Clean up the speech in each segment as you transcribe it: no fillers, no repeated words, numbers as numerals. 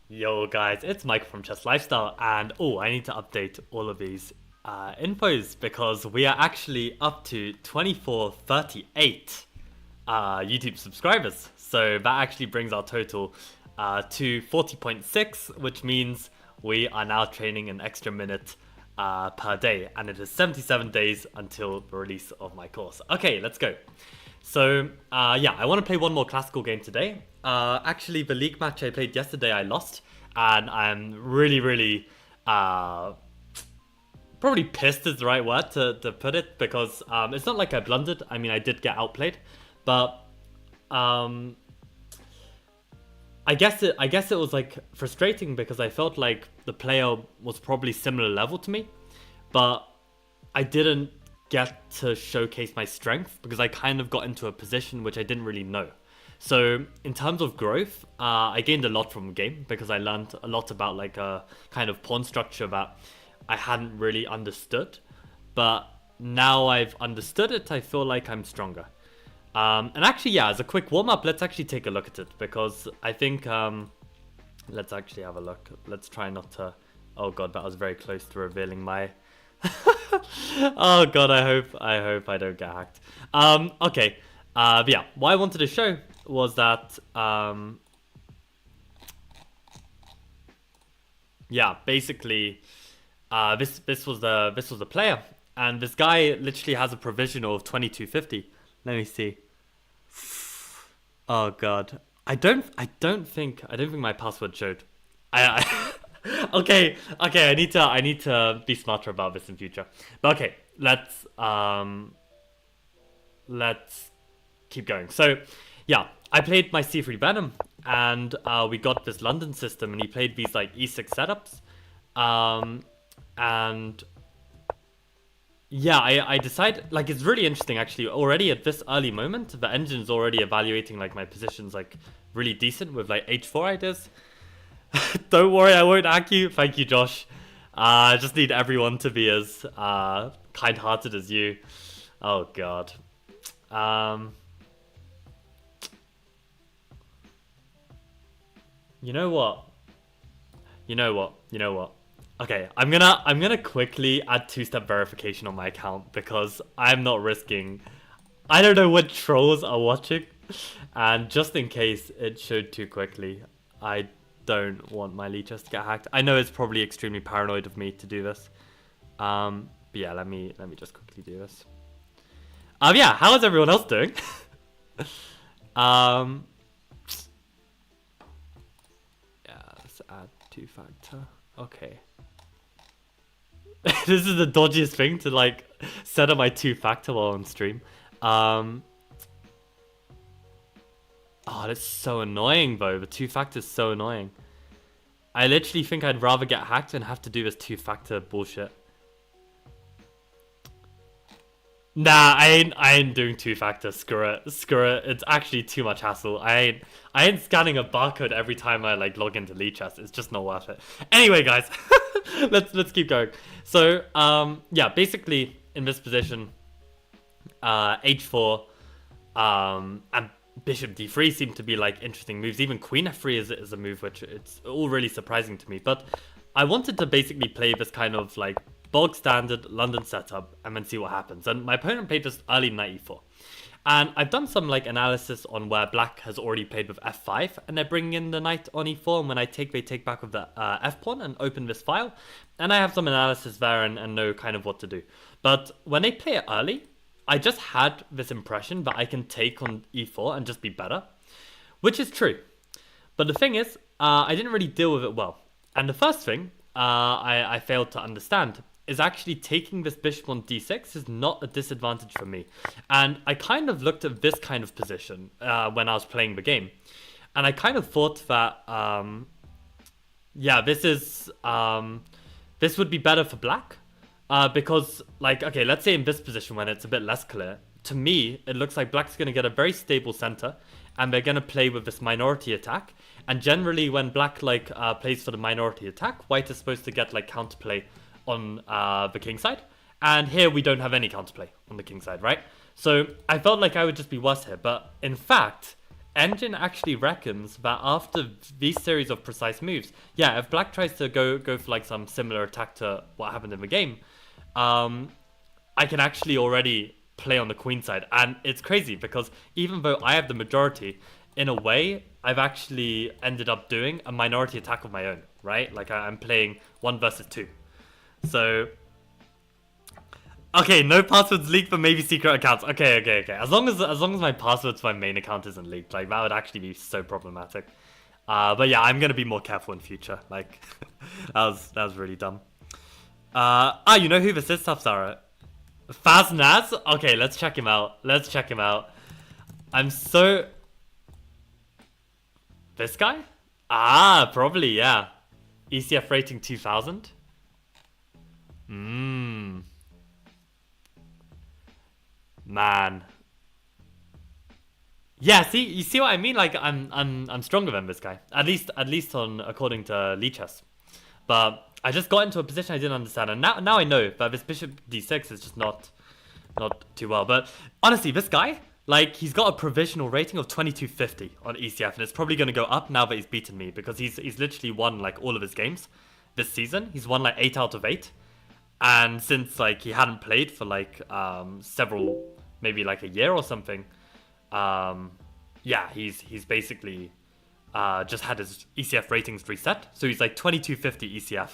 Yo guys, it's Mike from Chess Lifestyle, and I need to update all of these infos because we are actually up to 2438 YouTube subscribers. So that actually brings our total to 40.6, which means we are now training an extra minute per day, and it is 77 days until the release of my course. Okay, let's go. So, yeah, I want to play one more classical game today. Actually, the league match I played yesterday, I lost. And I'm really, probably pissed is the right word to put it. Because it's not like I blundered. I mean, I did get outplayed. But I guess it was like frustrating because I felt like the player was probably similar level to me. But I didn't get to showcase my strength because I kind of got into a position which I didn't really know. So in terms of growth, I gained a lot from the game because I learned a lot about like a kind of pawn structure that I hadn't really understood. But now I've understood it, I feel like I'm stronger. And actually, yeah, as a quick warm-up, let's actually take a look at it because I think, let's actually have a look. Let's try not to, oh god, that was very close to revealing my oh god, I hope I don't get hacked. Okay. But yeah, what I wanted to show was that yeah, basically this was the player, and this guy literally has a provisional of 2250. Let me see. Oh god. I don't think my password showed. I okay, I need to be smarter about this in future. But okay, let's keep going. So, yeah, I played my C3 Venom, and we got this London system, and he played these like E6 setups, and yeah, I decided like it's really interesting actually. Already at this early moment, the engine's already evaluating like my positions like really decent with like H4 ideas. Don't worry, I won't hack you. Thank you, Josh. I just need everyone to be as kind-hearted as you. Oh god. You know what? You know what? You know what? Okay, I'm gonna quickly add two-step verification on my account because I'm not risking. I don't know what trolls are watching, and just in case it showed too quickly, I don't want my leeches to get hacked. I know it's probably extremely paranoid of me to do this. But yeah, let me just quickly do this. Yeah, how is everyone else doing? Yeah, let's add two-factor. Okay. This is the dodgiest thing to like set up my two-factor while on stream. Oh, that's so annoying though. The two-factor is so annoying. I literally think I'd rather get hacked than have to do this two-factor bullshit. Nah, I ain't doing two-factor. Screw it. Screw it. It's actually too much hassle. I ain't scanning a barcode every time I like log into Lichess. It's just not worth it. Anyway, guys, let's keep going. So, yeah, basically in this position, H4, and Bishop D3 seem to be like interesting moves. Even Queen F3 is a move which it's all really surprising to me. But I wanted to basically play this kind of like bog standard London setup and then see what happens. And my opponent played this early knight e4. And I've done some like analysis on where black has already played with f5 and they're bringing in the knight on e4, and when I take, they take back with the f pawn and open this file. And I have some analysis there and know kind of what to do. But when they play it early, I just had this impression that I can take on e4 and just be better, which is true. But the thing is, I didn't really deal with it well. And the first thing I failed to understand is actually taking this bishop on d6 is not a disadvantage for me. And I kind of looked at this kind of position when I was playing the game. And I kind of thought that, yeah, this would be better for black. Because, like, okay, let's say in this position when it's a bit less clear, to me, it looks like black's going to get a very stable center, and they're going to play with this minority attack. And generally, when black, like, plays for the minority attack, white is supposed to get, like, counterplay on the king side. And here we don't have any counterplay on the king side, right? So I felt like I would just be worse here. But in fact, Engine actually reckons that after these series of precise moves, yeah, if black tries to go for like some similar attack to what happened in the game, I can actually already play on the queen side. And it's crazy because even though I have the majority, in a way, I've actually ended up doing a minority attack of my own, right? Like I'm playing 1 versus 2. So, okay, no passwords leaked, but maybe secret accounts. Okay. As long as my password to my main account isn't leaked, like that would actually be so problematic. But yeah, I'm gonna be more careful in future. Like that was really dumb. You know who this is, Sapsara? Faznaz? Okay, let's check him out. I'm so... This guy? Probably, yeah. ECF rating 2000? Man. Yeah, see, you see what I mean? Like, I'm stronger than this guy. At least on according to Lichess. But I just got into a position I didn't understand, and now I know that this bishop d6 is just not too well. But honestly, this guy, like, he's got a provisional rating of 2250 on ECF, and it's probably going to go up now that he's beaten me, because he's literally won like all of his games this season. He's won like 8 out of 8, and since like he hadn't played for like several, maybe like a year or something, yeah, he's basically just had his ECF ratings reset, so he's like 2250 ECF.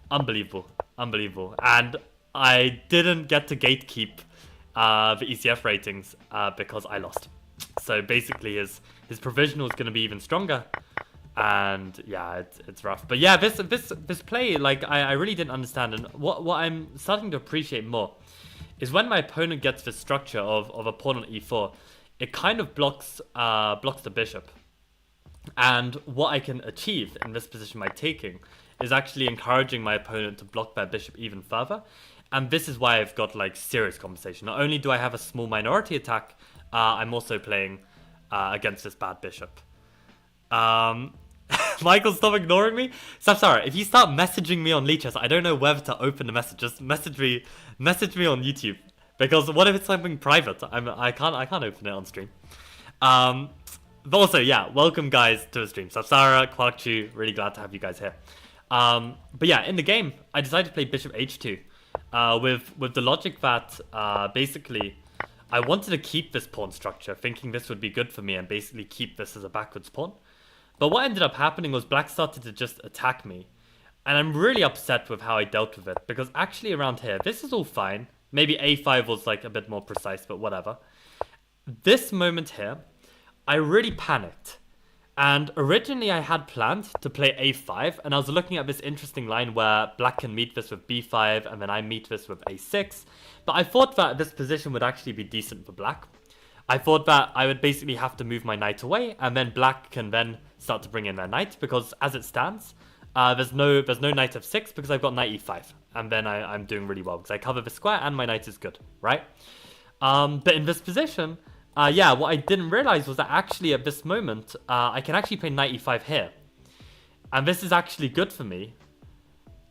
Unbelievable. And I didn't get to gatekeep the ECF ratings because I lost. So basically his provisional is going to be even stronger, and yeah, it's rough. But yeah, this play, like, I really didn't understand, and what I'm starting to appreciate more is when my opponent gets the structure of a pawn on e4, it kind of blocks the bishop. And what I can achieve in this position by taking is actually encouraging my opponent to block their bishop even further. And this is why I've got like serious compensation. Not only do I have a small minority attack, I'm also playing against this bad bishop. Michael, stop ignoring me. Sapsara, if you start messaging me on Lichess, I don't know whether to open the message. Just message me on YouTube. Because what if it's something private? I can't open it on stream. But also, yeah, welcome guys to the stream. Sapsara, Quarkchu, really glad to have you guys here. But yeah, in the game, I decided to play bishop h2 with the logic that basically I wanted to keep this pawn structure, thinking this would be good for me and basically keep this as a backwards pawn. But what ended up happening was black started to just attack me. And I'm really upset with how I dealt with it, because actually around here, this is all fine. Maybe a5 was like a bit more precise, but whatever. This moment here, I really panicked. And originally I had planned to play a5, and I was looking at this interesting line where black can meet this with b5, and then I meet this with a6. But I thought that this position would actually be decent for black. I thought that I would basically have to move my knight away, and then black can then start to bring in their knight, because as it stands, there's no knight f6 because I've got knight e5, and then I'm doing really well because I cover the square and my knight is good, right? But in this position, yeah, what I didn't realize was that actually at this moment, I can actually play knight e5 here. And this is actually good for me,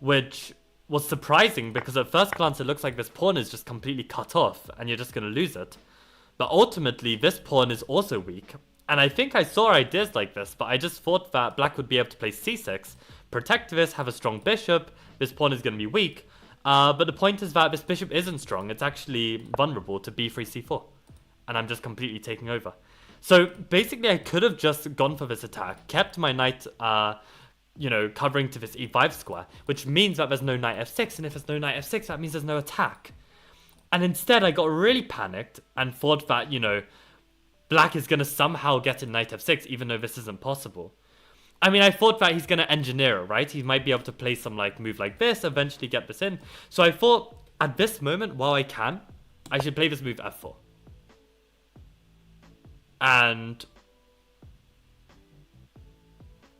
which was surprising because at first glance it looks like this pawn is just completely cut off and you're just going to lose it. But ultimately, this pawn is also weak. And I think I saw ideas like this, but I just thought that black would be able to play c6, protect this, have a strong bishop. This pawn is going to be weak. But the point is that this bishop isn't strong. It's actually vulnerable to b3, c4. And I'm just completely taking over. So basically, I could have just gone for this attack, kept my knight, covering to this e5 square, which means that there's no knight f6. And if there's no knight f6, that means there's no attack. And instead, I got really panicked and thought that, black is going to somehow get a knight f6, even though this isn't possible. I mean, I thought that he's going to engineer, right? He might be able to play some move like this, eventually get this in. So I thought, at this moment, while I can, I should play this move f4. And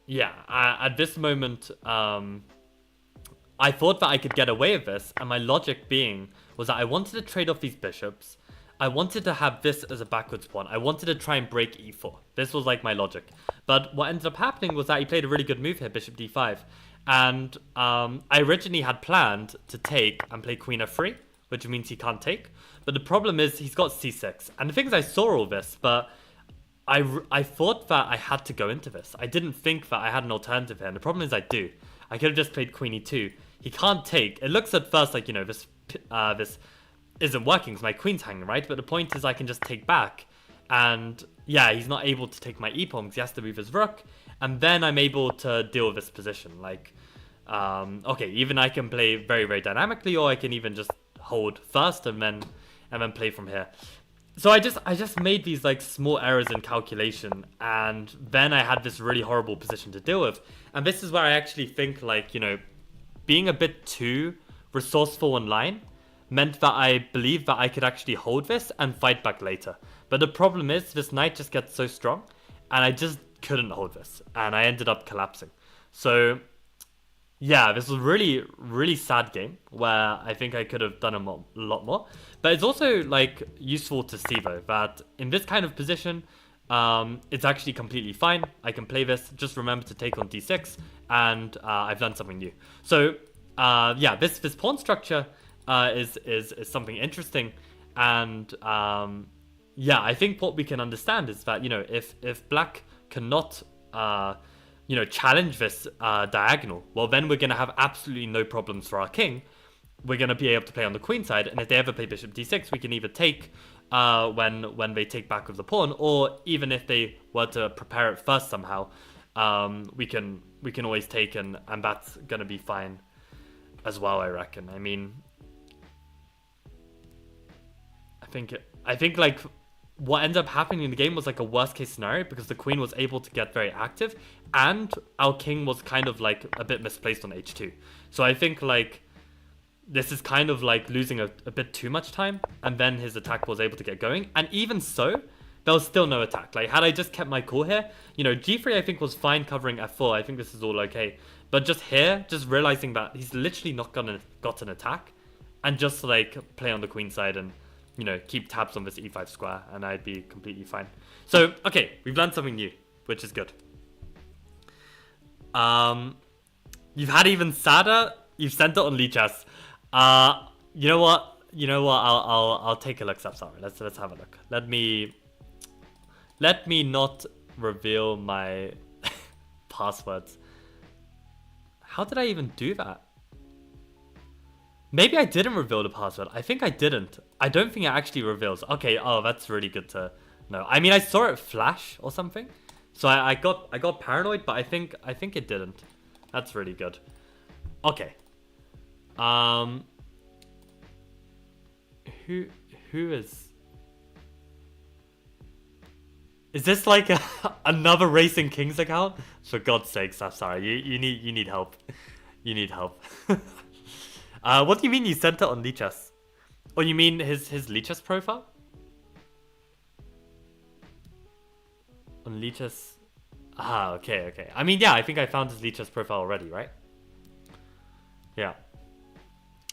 yeah, at this moment, I thought that I could get away with this, and my logic being was that I wanted to trade off these bishops. I wanted to have this as a backwards pawn. I wanted to try and break e4. This was like my logic. But what ended up happening was that he played a really good move here, bishop d5. And I originally had planned to take and play queen f3, which means he can't take. But the problem is he's got c6. And the thing is, I saw all this, but I thought that I had to go into this. I didn't think that I had an alternative here, and the problem is I do. I could have just played queen e2. He can't take. It looks at first like, you know, this isn't working because my queen's hanging, right? But the point is I can just take back. And yeah, he's not able to take my e-pawn because he has to move his rook. And then I'm able to deal with this position. Like, okay, even I can play very, very dynamically, or I can even just hold first and then play from here. So I just made these like small errors in calculation, and then I had this really horrible position to deal with. And this is where I actually think, like, you know, being a bit too resourceful online meant that I believed that I could actually hold this and fight back later. But the problem is this knight just gets so strong, and I just couldn't hold this, and I ended up collapsing. So yeah, this was a really, really sad game where I think I could have done a lot more. But it's also like useful to see though that in this kind of position, it's actually completely fine. I can play this. Just remember to take on d6, and I've done something new. So yeah, this pawn structure is something interesting, and yeah, I think what we can understand is that, you know, if black cannot you know, challenge this diagonal, well, then we're going to have absolutely no problems for our king. We're going to be able to play on the queen side, and if they ever play bishop d6, we can either take when they take back with the pawn, or even if they were to prepare it first somehow, we can always take, and that's going to be fine as well, I reckon. I mean, I think like what ended up happening in the game was like a worst case scenario, because the queen was able to get very active and our king was kind of like a bit misplaced on h2. So I think like this is kind of like losing a bit too much time, and then his attack was able to get going. And even so, there was still no attack. Like, had I just kept my cool here, you know, g3 I think was fine covering f4. I think this is all okay. But just here, just realizing that he's literally not got an attack, and just like play on the queen side and, you know, keep tabs on this e5 square, and I'd be completely fine. So, okay, we've learned something new, which is good. You've had even sadder. You've sent it on Lichess. You know what? I'll take a look. Sorry, let's have a look. Let me not reveal my passwords. How did I even do that? Maybe I didn't reveal the password. I think I didn't. I don't think it actually reveals. Okay, oh, that's really good to know. I mean, I saw it flash or something, so I got paranoid, but I think it didn't. That's really good. Okay. Who is this like another Racing Kings account? For God's sakes, I'm sorry. You need help. You need help. What do you mean you sent it on Lichess? Or you mean his Lichess profile? On Lichess. Ah, okay. I mean, yeah, I think I found his Lichess profile already, right? Yeah.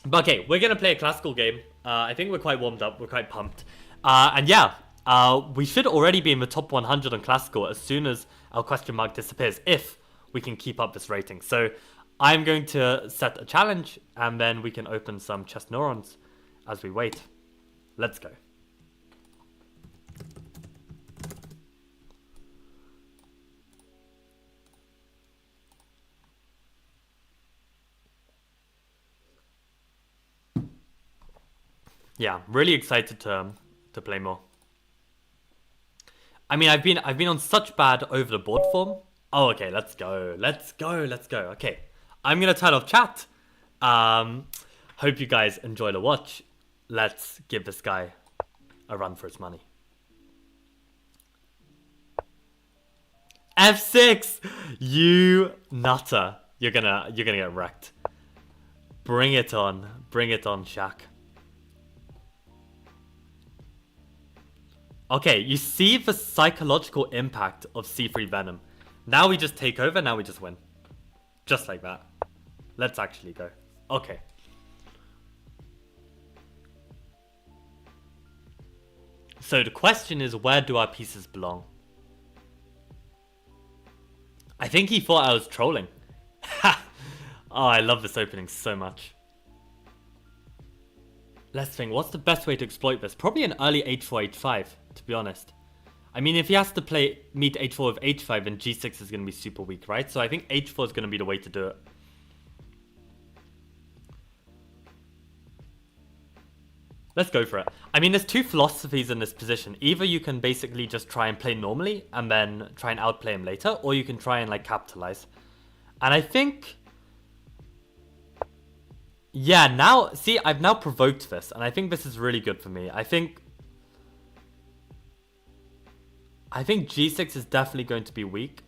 But okay, we're gonna play a classical game. I think we're quite warmed up. We're quite pumped. And yeah, we should already be in the top 100 on classical as soon as our question mark disappears, if we can keep up this rating. So I'm going to set a challenge, and then we can open some chess neurons as we wait. Let's go. Yeah, really excited to play more. I mean, I've been on such bad over the board form. Oh, okay, let's go. Okay, I'm gonna turn off chat. Hope you guys enjoy the watch. Let's give this guy a run for his money. F6, you nutter! You're gonna get wrecked. Bring it on, Shaq. Okay, you see the psychological impact of C3 Venom. Now we just take over, now we just win. Just like that. Let's actually go. Okay. So the question is, where do our pieces belong? I think he thought I was trolling. Ha! Oh, I love this opening so much. Let's think, what's the best way to exploit this? Probably an early h4, h5, to be honest. I mean, if he has to meet h4 with h5, then g6 is going to be super weak, right? So I think h4 is going to be the way to do it. Let's go for it. I mean, there's two philosophies in this position. Either you can basically just try and play normally and then try and outplay him later, or you can try and like capitalize. And I think... yeah, now... see, I've now provoked this, and I think this is really good for me. I think g6 is definitely going to be weak.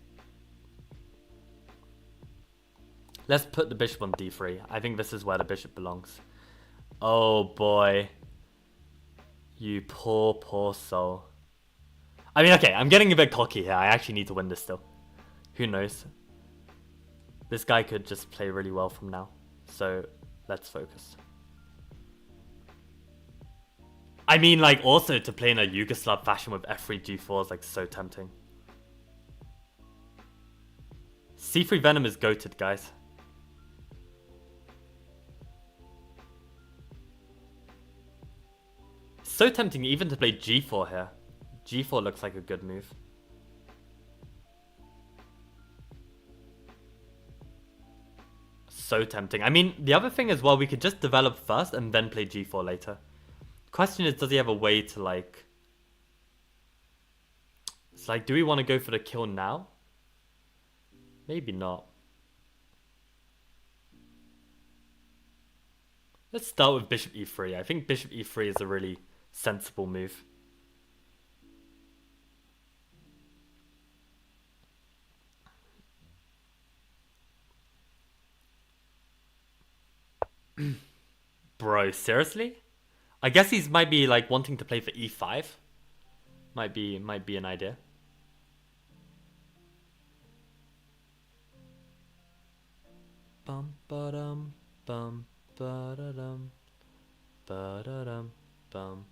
Let's put the bishop on d3. I think this is where the bishop belongs. Oh boy. You poor, poor soul. I mean, okay, I'm getting a bit cocky here. I actually need to win this still. Who knows? This guy could just play really well from now. So, let's focus. I mean, like, also to play in a Yugoslav fashion with f3, g4 is, like, so tempting. c3 Venom is goated, guys. So tempting even to play g4 here. g4 looks like a good move. So tempting. I mean, the other thing as well, we could just develop first and then play g4 later. Question is, does he have a way to like... it's like, do we want to go for the kill now? Maybe not. Let's start with bishop e3. I think bishop e3 is a really sensible move. Bro, seriously? I guess he's might be like wanting to play for e5. Might be an idea. Bum ba-dum bum ba-da-dum ba-da-dum bum.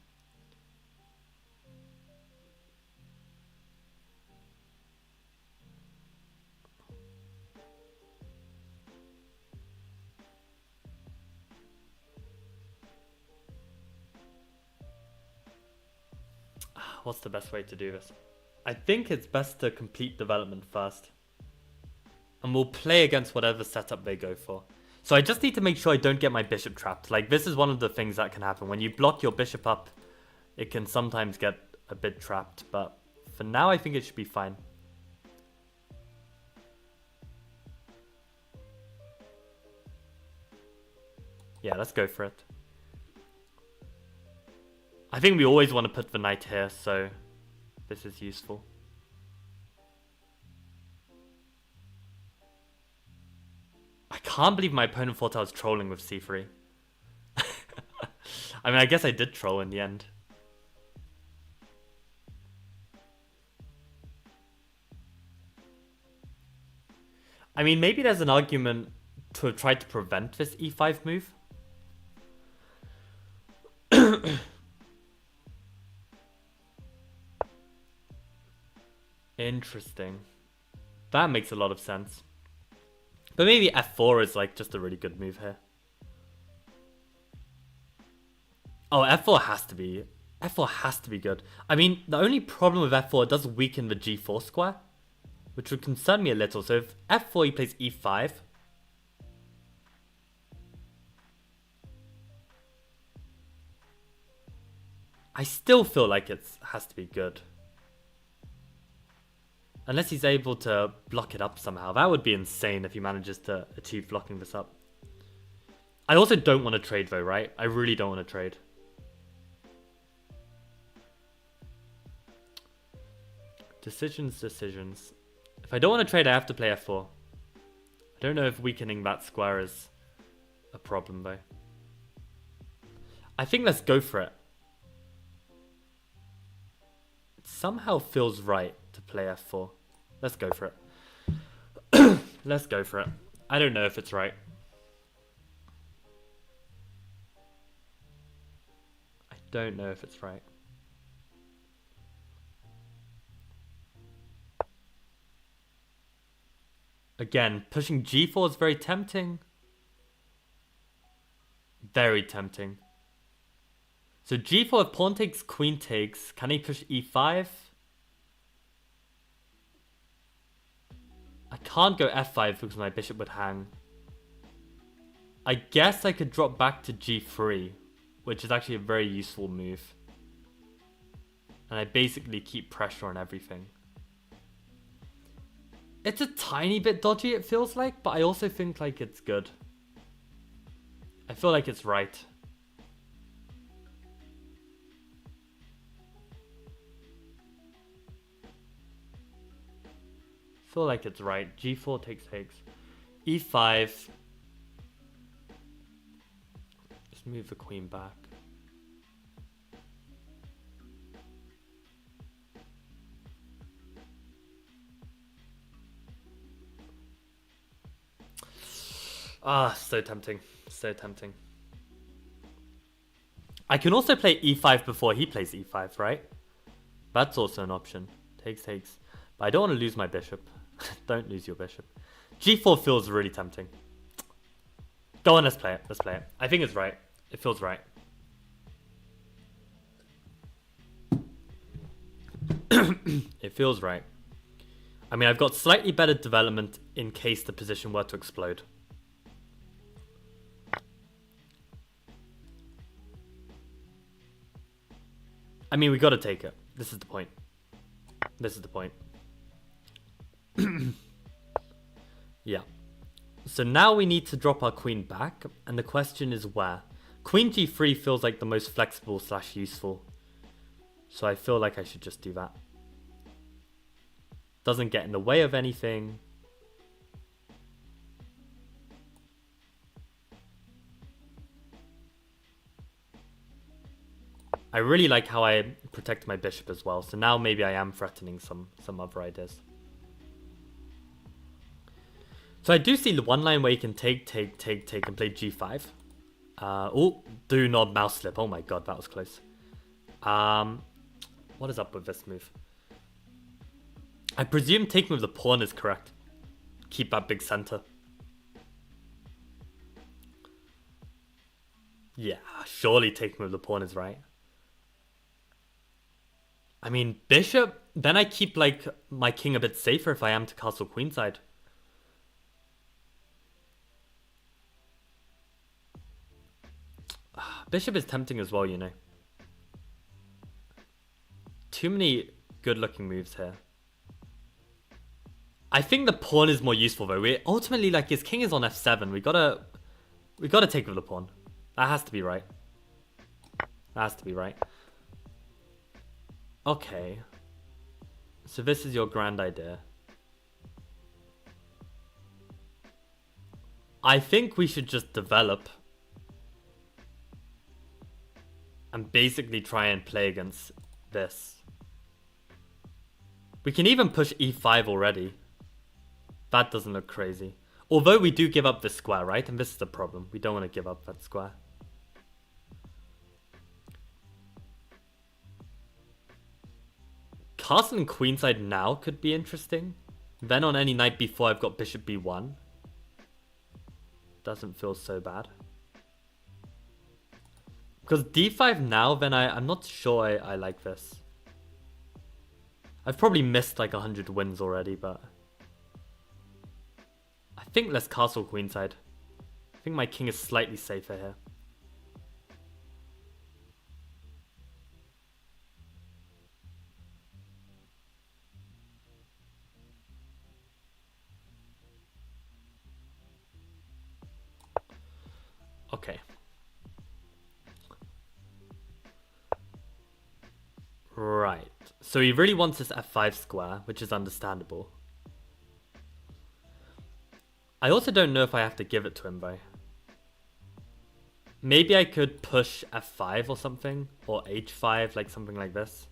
What's the best way to do this? I think it's best to complete development first. And we'll play against whatever setup they go for. So I just need to make sure I don't get my bishop trapped. Like, this is one of the things that can happen. When you block your bishop up, it can sometimes get a bit trapped. But for now, I think it should be fine. Yeah, let's go for it. I think we always want to put the knight here, so this is useful. I can't believe my opponent thought I was trolling with c3. I mean, I guess I did troll in the end. I mean, maybe there's an argument to try to prevent this e5 move. Interesting. That makes a lot of sense. But maybe f4 is like just a really good move here. Oh, f4 has to be. f4 has to be good. I mean, the only problem with f4, it does weaken the g4 square, which would concern me a little. So if f4 he plays e5. I still feel like it has to be good. Unless he's able to block it up somehow. That would be insane if he manages to achieve blocking this up. I also don't want to trade though, right? I really don't want to trade. Decisions. If I don't want to trade, I have to play f4. I don't know if weakening that square is a problem though. I think let's go for it. It somehow feels right to play f4. Let's go for it. Let's go for it. I don't know if it's right. I don't know if it's right. Again, pushing g4 is very tempting. Very tempting. So g4, if pawn takes, queen takes. Can he push e5? I can't go f5 because my bishop would hang. I guess I could drop back to g3, which is actually a very useful move. And I basically keep pressure on everything. It's a tiny bit dodgy, it feels like, but I also think like it's good. I feel like it's right. I feel like it's right. G4 takes. E5. Just move the queen back. Ah, so tempting. So tempting. I can also play e5 before he plays e5, right? That's also an option. Takes. But I don't want to lose my bishop. Don't lose your bishop. G4 feels really tempting. Go on, let's play it. Let's play it. I think it's right. It feels right. It feels right. I mean, I've got slightly better development in case the position were to explode. I mean, we gotta take it. This is the point. This is the point. Yeah. So now we need to drop our queen back, and the question is where? Queen g3 feels like the most flexible / useful. So I feel like I should just do that. Doesn't get in the way of anything. I really like how I protect my bishop as well. So now maybe I am threatening some other ideas. So I do see the one line where you can take and play g5. Oh, do not mouse slip. Oh my god, that was close. What is up with this move? I presume taking with the pawn is correct. Keep that big center. Yeah, surely taking with the pawn is right. I mean, bishop, then I keep like my king a bit safer if I am to castle queenside. Bishop is tempting as well, you know. Too many good looking moves here. I think the pawn is more useful though. We ultimately, like, his king is on f7. We gotta take with the pawn. That has to be right. That has to be right. Okay. So this is your grand idea. I think we should just develop and basically try and play against this. We can even push e5 already. That doesn't look crazy. Although we do give up this square, right? And this is the problem. We don't want to give up that square. Castling queenside now could be interesting. Then on any knight b4, I've got bishop b1. Doesn't feel so bad. Because d5 now, then I'm not sure I like this. I've probably missed like 100 wins already, but I think let's castle queenside. I think my king is slightly safer here. Okay. Right. So he really wants this f5 square, which is understandable. I also don't know if I have to give it to him though. Maybe I could push f5 or something, or h5, like something like this.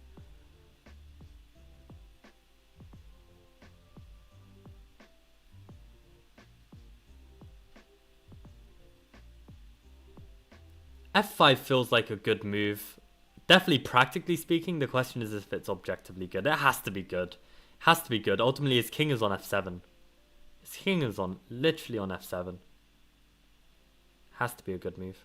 f5 feels like a good move. Definitely practically speaking, the question is if it's objectively good. It has to be good. It has to be good. Ultimately, his king is on f7. His king is on, literally on f7. Has to be a good move.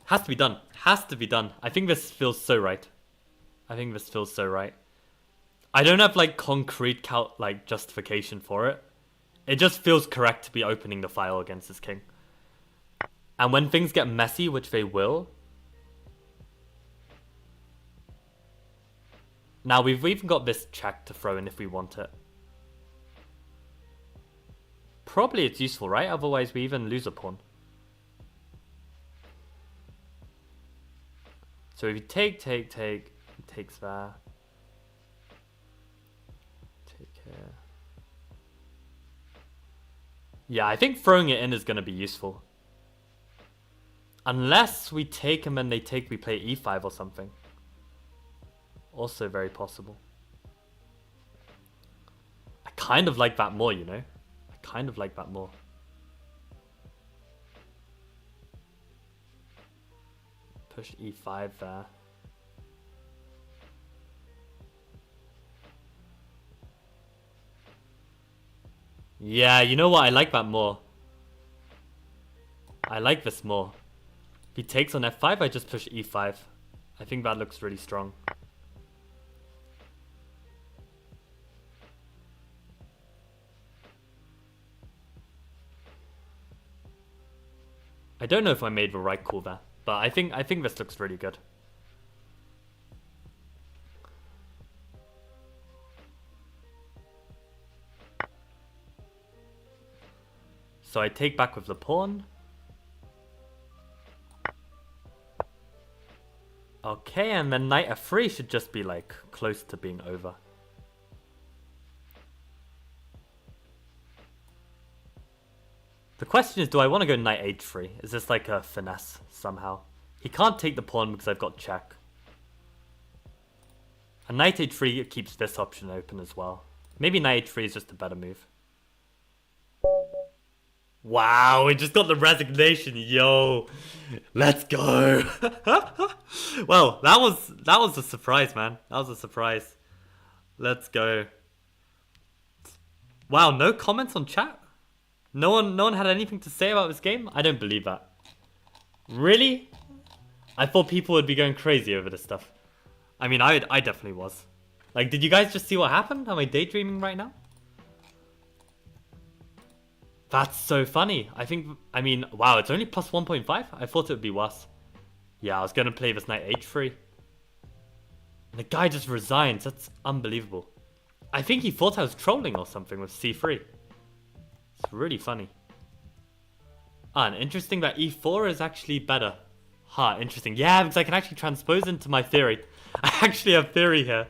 Has to be done. Has to be done. I think this feels so right. I think this feels so right. I don't have like concrete like justification for it. It just feels correct to be opening the file against this king. And when things get messy, which they will. Now we've even got this check to throw in if we want it. Probably it's useful, right? Otherwise we even lose a pawn. So if you take, it takes there. Take here. Yeah, I think throwing it in is going to be useful. Unless we take him and they take, we play e5 or something. Also very possible. I kind of like that more, you know? I kind of like that more. Push e5 there. Yeah, you know what? I like that more. I like this more. If he takes on f5, I just push e5. I think that looks really strong. I don't know if I made the right call there, but I think this looks really good. So I take back with the pawn. Okay, and then knight f3 should just be like close to being over. The question is, do I want to go knight h3? Is this like a finesse somehow? He can't take the pawn because I've got check. And knight h3 keeps this option open as well. Maybe knight h3 is just a better move. Wow, we just got the resignation, yo. Let's go. Well, that was a surprise, man. That was a surprise. Let's go. Wow, no comments on chat? No one had anything to say about this game? I don't believe that. Really? I thought people would be going crazy over this stuff. I mean, I definitely was. Like, did you guys just see what happened? Am I daydreaming right now? That's so funny. I mean, wow, it's only plus 1.5? I thought it would be worse. Yeah, I was going to play this knight h3. And the guy just resigns. That's unbelievable. I think he thought I was trolling or something with c3. It's really funny. Ah, and interesting that e4 is actually better. Interesting. Yeah, because I can actually transpose into my theory. I actually have theory here.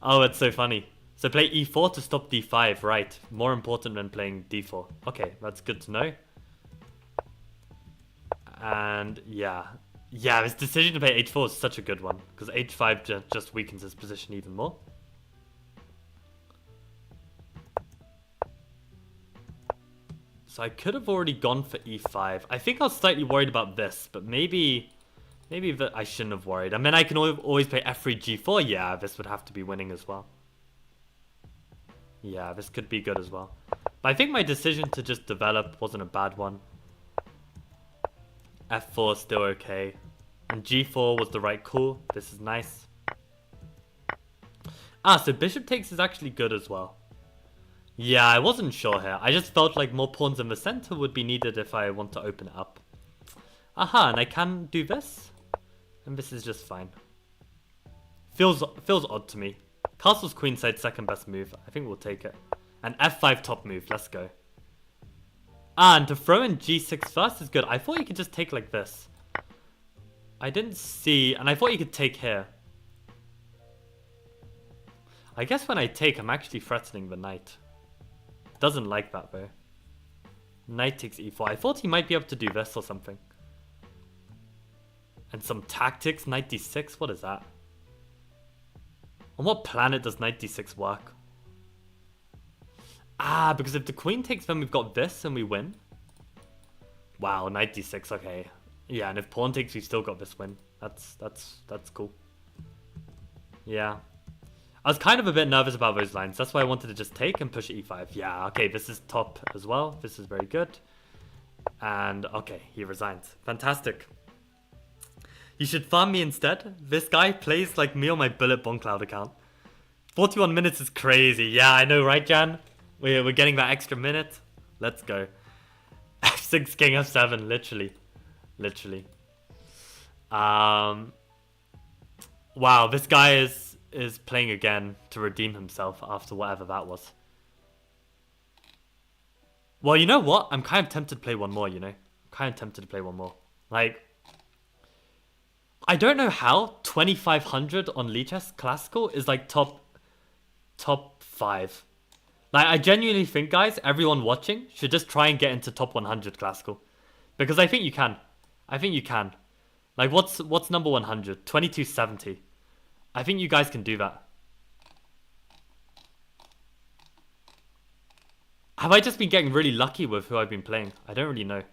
Oh, it's so funny. So play e4 to stop d5, right. More important than playing d4. Okay, that's good to know. And yeah. Yeah, this decision to play h4 is such a good one. Because h5 just weakens his position even more. So I could have already gone for e5. I think I was slightly worried about this, but maybe that I shouldn't have worried. I mean, I can always play f3, g4. Yeah, this would have to be winning as well. Yeah, this could be good as well. But I think my decision to just develop wasn't a bad one. f4 is still okay. And g4 was the right call. This is nice. So bishop takes is actually good as well. Yeah, I wasn't sure here. I just felt like more pawns in the center would be needed if I want to open it up. And I can do this. And this is just fine. Feels odd to me. Castle's queenside second best move. I think we'll take it. And f5 top move. Let's go. And to throw in g6 first is good. I thought you could just take like this. I didn't see... And I thought you could take here. I guess when I take, I'm actually threatening the knight. Doesn't like that though. Knight takes e4. I thought he might be able to do this or something. And some tactics. Knight d6. What is that? On what planet does knight d6 work? Because if the queen takes, then we've got this and we win. Wow, knight d6. Okay. Yeah, and if pawn takes, we've still got this win. That's cool. Yeah. I was kind of a bit nervous about those lines. That's why I wanted to just take and push e5. Yeah, okay, this is top as well. This is very good. And, okay, he resigns. Fantastic. You should farm me instead. This guy plays like me on my Bullet Boncloud account. 41 minutes is crazy. Yeah, I know, right, Jan? We're getting that extra minute. Let's go. F6 King F7, literally. Literally. Wow, this guy is playing again to redeem himself after whatever that was. Well, you know what? I'm kind of tempted to play one more, you know? Kind of tempted to play one more. Like, I don't know how 2500 on Lichess Classical is like top 5. Like, I genuinely think, guys, everyone watching should just try and get into top 100 Classical. Because I think you can. I think you can. Like, what's number 100? 2270. I think you guys can do that. Have I just been getting really lucky with who I've been playing? I don't really know.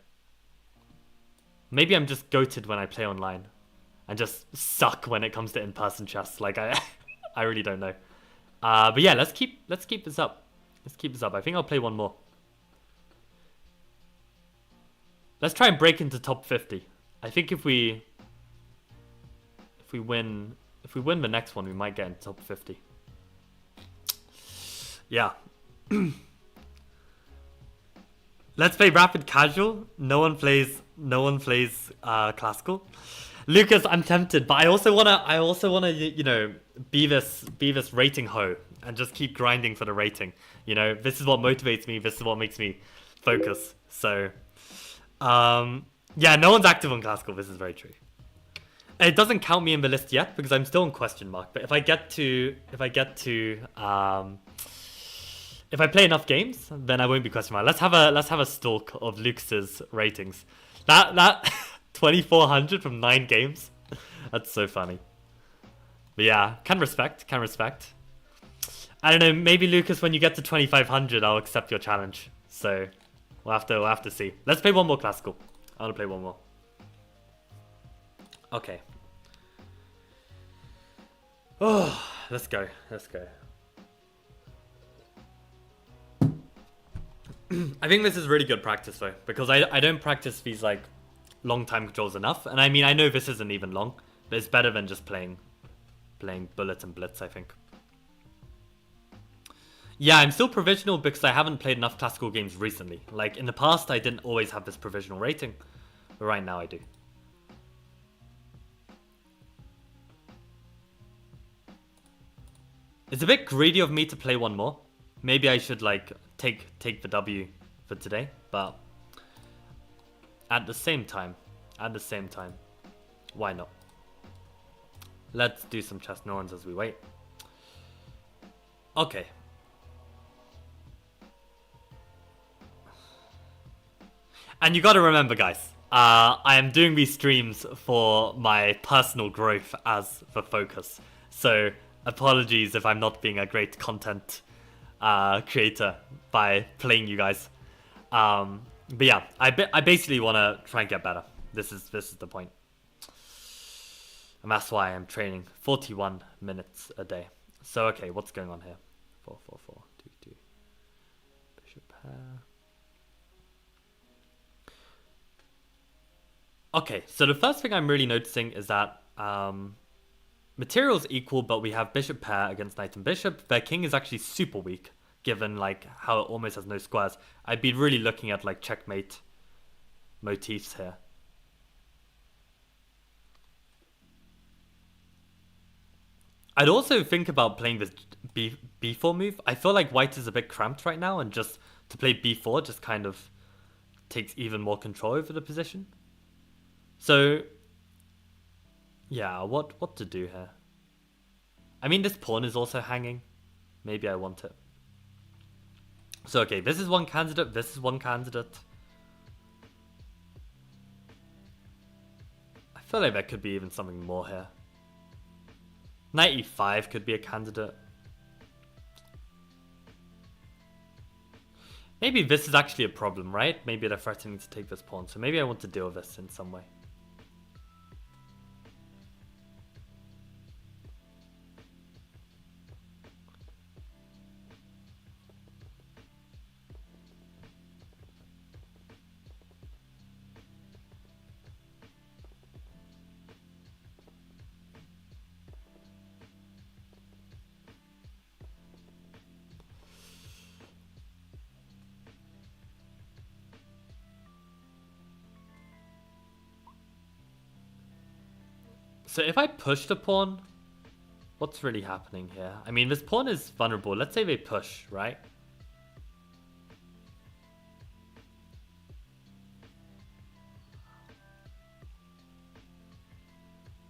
Maybe I'm just goated when I play online. And just suck when it comes to in-person chess. Like, I really don't know. But yeah, let's keep this up. Let's keep this up. I think I'll play one more. Let's try and break into top 50. I think if we win the next one, we might get into top 50. Yeah. Let's play rapid casual. No one plays classical. Lucas, I'm tempted, but I also wanna you know, be this rating hoe and just keep grinding for the rating. You know, this is what motivates me. This is what makes me focus. So, yeah, no one's active on classical. This is very true. It doesn't count me in the list yet because I'm still in question mark. But if I play enough games, then I won't be question mark. Let's have a stalk of Lucas's ratings. That 2400 from 9 games. That's so funny. But yeah, can respect. I don't know, maybe Lucas, when you get to 2500, I'll accept your challenge. So we'll have to see. Let's play one more classical. I want to play one more. Okay. Oh, let's go. I think this is really good practice though, because I don't practice these like long time controls enough. And I mean, I know this isn't even long, but it's better than just playing Bullet and Blitz, I think. Yeah, I'm still provisional because I haven't played enough classical games recently. Like, in the past, I didn't always have this provisional rating, but right now I do. It's a bit greedy of me to play one more. Maybe I should, like, take the W for today, but at the same time, why not? Let's do some chess neurons as we wait. Okay. And you gotta remember, guys, I am doing these streams for my personal growth as the focus. So, apologies if I'm not being a great content creator by playing you guys. But yeah, I basically want to try and get better. This is the point. And that's why I'm training 41 minutes a day. So, okay, what's going on here? 4, 4, 4, 2, 2. Bishop pair. Okay, so the first thing I'm really noticing is that material's equal, but we have bishop pair against knight and bishop. Their king is actually super weak, given like how it almost has no squares. I'd be really looking at like checkmate motifs here. I'd also think about playing this b4 move. I feel like white is a bit cramped right now, and just to play b4 just kind of takes even more control over the position. So, yeah, what to do here? I mean, this pawn is also hanging. Maybe I want it. So, okay, this is one candidate, this is one candidate. I feel like there could be even something more here. Knight e5 could be a candidate. Maybe this is actually a problem, right? Maybe they're threatening to take this pawn, so maybe I want to deal with this in some way. So if I push the pawn, what's really happening here? I mean, this pawn is vulnerable. Let's say they push, right?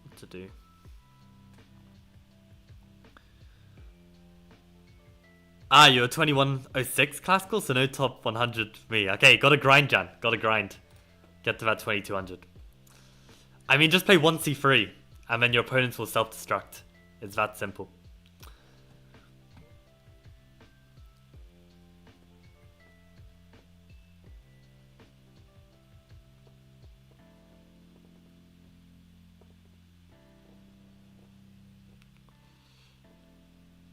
What to do? Ah, you're 2106 classical, so no top 100 for me. Okay, gotta grind, Jan. Gotta grind. Get to that 2200. I mean, just play 1c3, and then your opponents will self-destruct. It's that simple.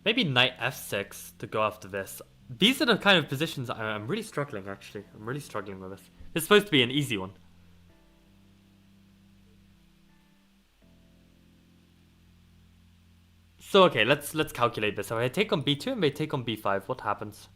Maybe knight f6 to go after this. These are the kind of positions I'm really struggling, actually. I'm really struggling with this. It's supposed to be an easy one. So, okay, let's calculate this. So I take on b2 and they take on b5. What happens?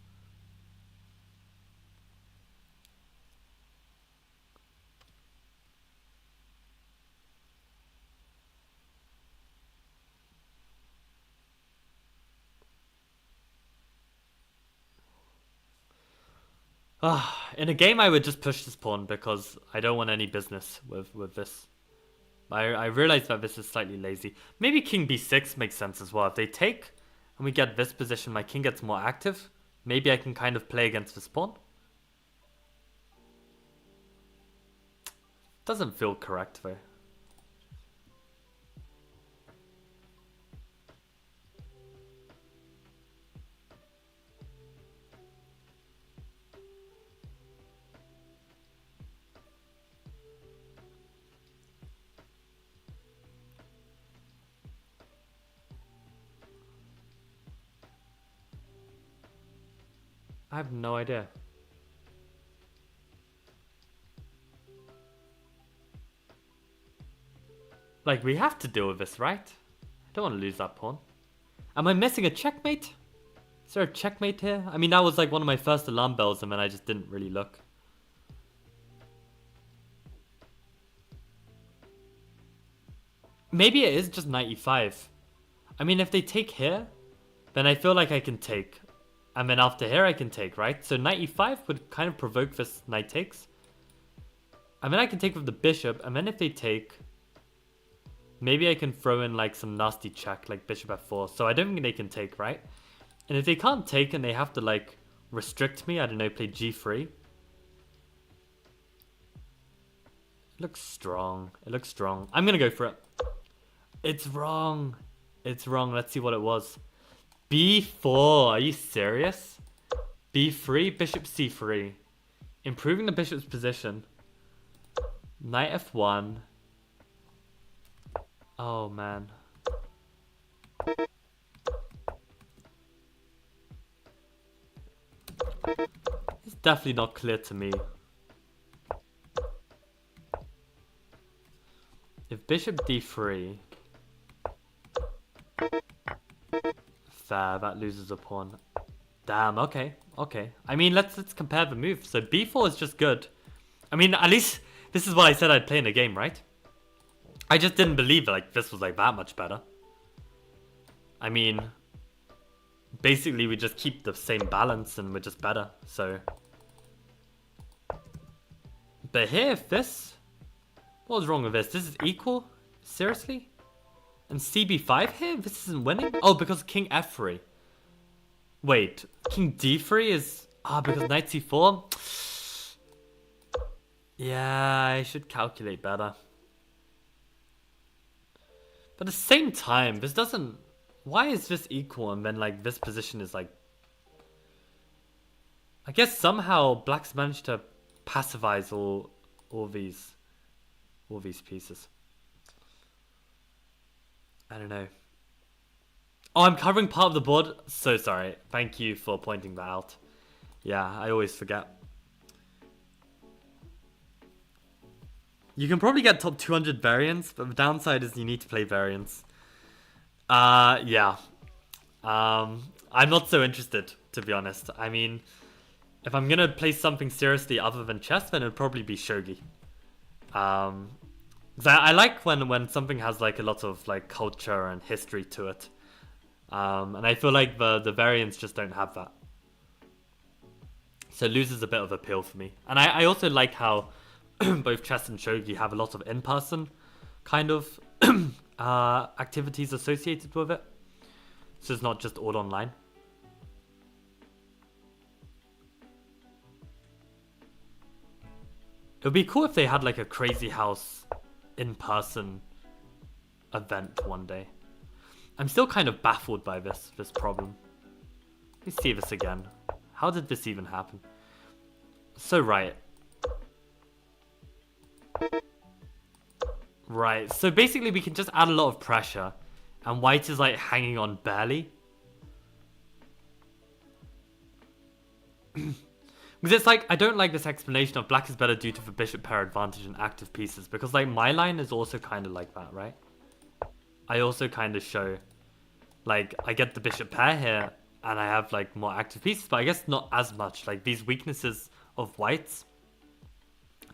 In a game, I would just push this pawn because I don't want any business with this. I realize that this is slightly lazy. Maybe king b6 makes sense as well. If they take and we get this position, my king gets more active. Maybe I can kind of play against this pawn. Doesn't feel correct though. I have no idea. Like, we have to deal with this, right? I don't want to lose that pawn. Am I missing a checkmate? Is there a checkmate here? I mean, that was like one of my first alarm bells and then I just didn't really look. Maybe it is just knight e5. I mean, if they take here, then I feel like I can take. And then after here I can take, right? So knight e5 would kind of provoke this knight takes. And then I can take with the bishop. And then if they take, maybe I can throw in like some nasty check, like bishop f4. So I don't think they can take, right? And if they can't take and they have to like restrict me, I don't know, play g3. It looks strong. It looks strong. I'm going to go for it. It's wrong. It's wrong. Let's see what it was. b4. Are you serious? b3, bishop c3. Improving the bishop's position. Knight f1. Oh, man. It's definitely not clear to me. If bishop d3... Fair, that loses a pawn. Damn, okay, okay. I mean, let's compare the moves. So b4 is just good. I mean, at least this is what I said I'd play in a game, right? I just didn't believe like this was like that much better. I mean, basically we just keep the same balance and we're just better, so. But here, if this... What was wrong with this? This is equal? Seriously? And cb5 here? This isn't winning? Oh, because king f3. Wait, king d3 is... Ah, because knight c4? Yeah, I should calculate better. But at the same time, this doesn't... Why is this equal and then like this position is like... I guess somehow Black's managed to pacifize all these pieces. I don't know. Oh, I'm covering part of the board. So sorry. Thank you for pointing that out. Yeah, I always forget. You can probably get top 200 variants, but the downside is you need to play variants. Yeah. I'm not so interested, to be honest. I mean, if I'm gonna play something seriously other than chess, then it would probably be shogi. 'Cause I like when something has like a lot of like culture and history to it. And I feel like the variants just don't have that. So it loses a bit of appeal for me. And I also like how both chess and shogi have a lot of in-person kind of activities associated with it. So it's not just all online. It would be cool if they had like a Crazy House in-person event one day. I'm still kind of baffled by this problem. Let me see this again. How did this even happen? So right. Right, so basically we can just add a lot of pressure. And white is like hanging on barely. Because it's like, I don't like this explanation of black is better due to the bishop pair advantage and active pieces. Because like my line is also kind of like that, right? I also kind of show, like, I get the bishop pair here. And I have like more active pieces. But I guess not as much. Like these weaknesses of whites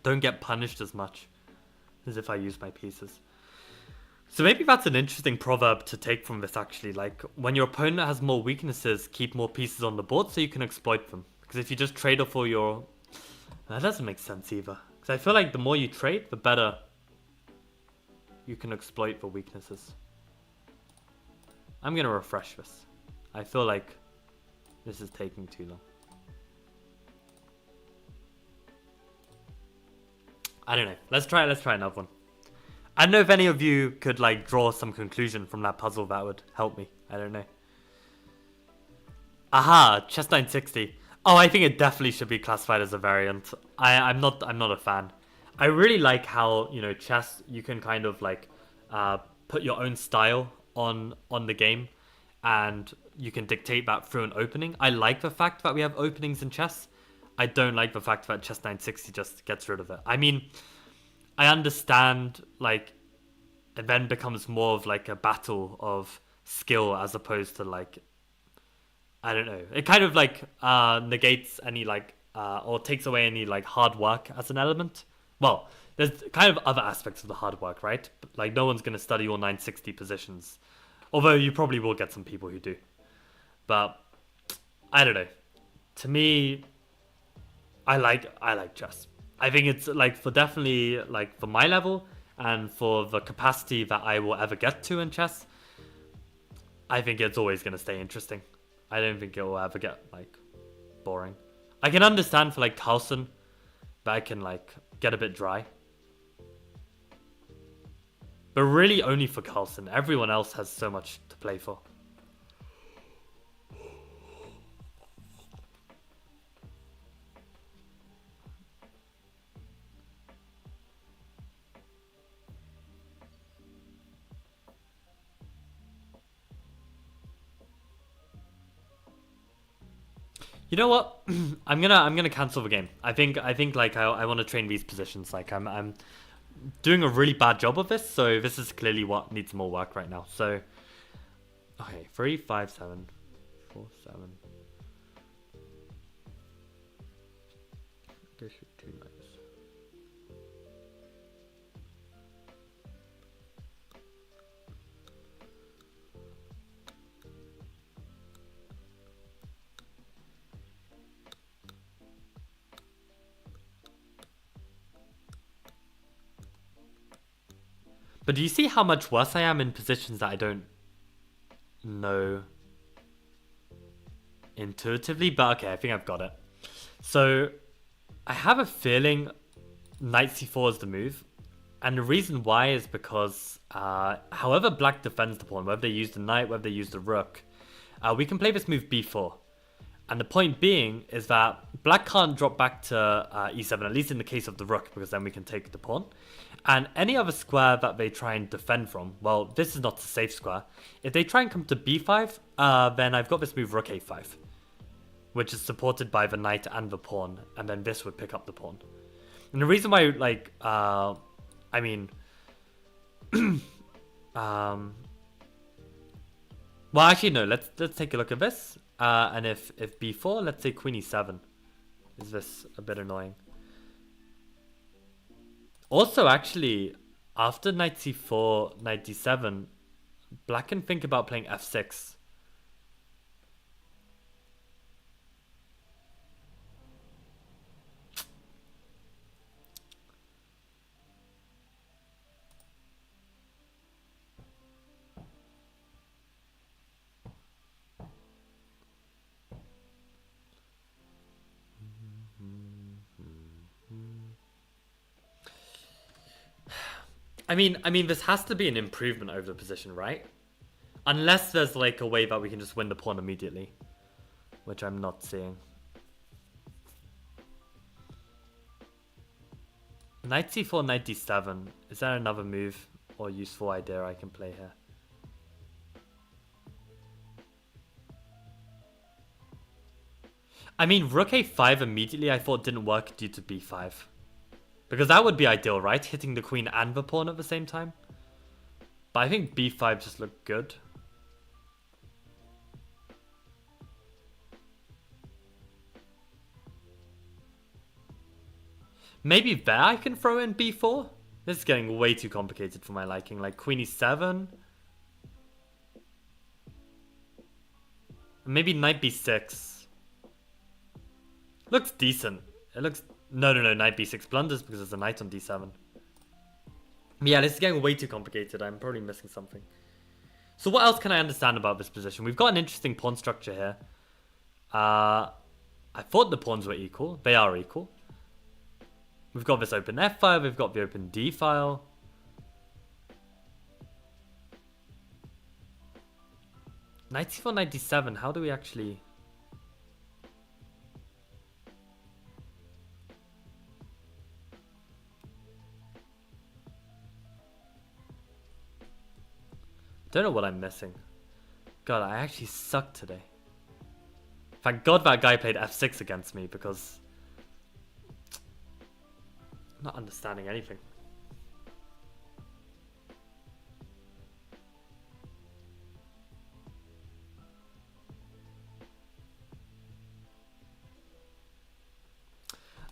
don't get punished as much as if I use my pieces. So maybe that's an interesting proverb to take from this actually. Like, when your opponent has more weaknesses, keep more pieces on the board so you can exploit them. Because if you just trade off all your... That doesn't make sense either. Because I feel like the more you trade, the better you can exploit the weaknesses. I'm going to refresh this. I feel like this is taking too long. I don't know. Let's try another one. I don't know if any of you could like draw some conclusion from that puzzle that would help me. I don't know. Aha, chess 960. Oh, I think it definitely should be classified as a variant. I'm not a fan. I really like how, you know, chess, you can kind of like put your own style on the game and you can dictate that through an opening. I like the fact that we have openings in chess. I don't like the fact that chess 960 just gets rid of it. I mean, I understand, like, it then becomes more of, like, a battle of skill as opposed to, like, I don't know. It kind of, like, negates any, like, or takes away any, like, hard work as an element. Well, there's kind of other aspects of the hard work, right? But, like, no one's going to study all 960 positions. Although you probably will get some people who do. But, I don't know. To me, I like chess. I think it's like for definitely like for my level and for the capacity that I will ever get to in chess, I think it's always going to stay interesting. I don't think it will ever get like boring. I can understand for like Carlsen that I can like get a bit dry. But really only for Carlsen. Everyone else has so much to play for. You know what? I'm gonna cancel the game. I think like I want to train these positions. Like I'm doing a really bad job of this, so this is clearly what needs more work right now. So okay, 3, 5, 7, 4, 7. Bishop 2 knights. But do you see how much worse I am in positions that I don't know intuitively? But okay, I think I've got it. So I have a feeling knight c4 is the move. And the reason why is because however black defends the pawn, whether they use the knight, whether they use the rook, we can play this move b4. And the point being is that black can't drop back to e7, at least in the case of the rook, because then we can take the pawn. And any other square that they try and defend from, well, this is not a safe square. If they try and come to b5, then I've got this move rook a5, which is supported by the knight and the pawn, and then this would pick up the pawn. And the reason why, like, I mean, well, actually, no, let's take a look at this. And if b4, let's say queen e7. Is this a bit annoying? Also, actually, After knight c4, knight d7, black can think about playing f6. I mean, this has to be an improvement over the position, right? Unless there's like a way that we can just win the pawn immediately, which I'm not seeing. Knight c4, knight d7. Is there another move or useful idea I can play here? I mean, rook a5 immediately I thought didn't work due to b5. Because that would be ideal, right? Hitting the queen and the pawn at the same time. But I think b5 just looked good. Maybe there I can throw in b4? This is getting way too complicated for my liking. Like queen e7. Maybe knight b6. Looks decent. It looks... No, knight b6 blunders because there's a knight on d7. Yeah, this is getting way too complicated. I'm probably missing something. So what else can I understand about this position? We've got an interesting pawn structure here. I thought the pawns were equal. They are equal. We've got this open f file. We've got the open d file. Knight c4, knight d7. How do we actually... Don't know what I'm missing. God, I actually suck today. Thank God that guy played f6 against me because... I'm not understanding anything.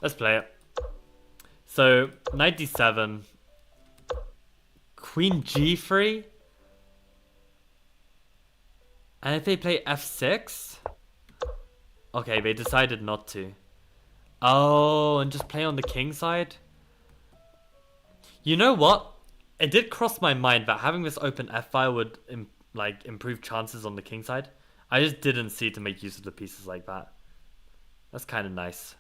Let's play it. So, knight d7. Queen g3. And if they play f6? Okay, they decided not to. Oh, and just play on the king side? You know what? It did cross my mind that having this open f-file would improve chances on the king side. I just didn't see to make use of the pieces like that. That's kind of nice.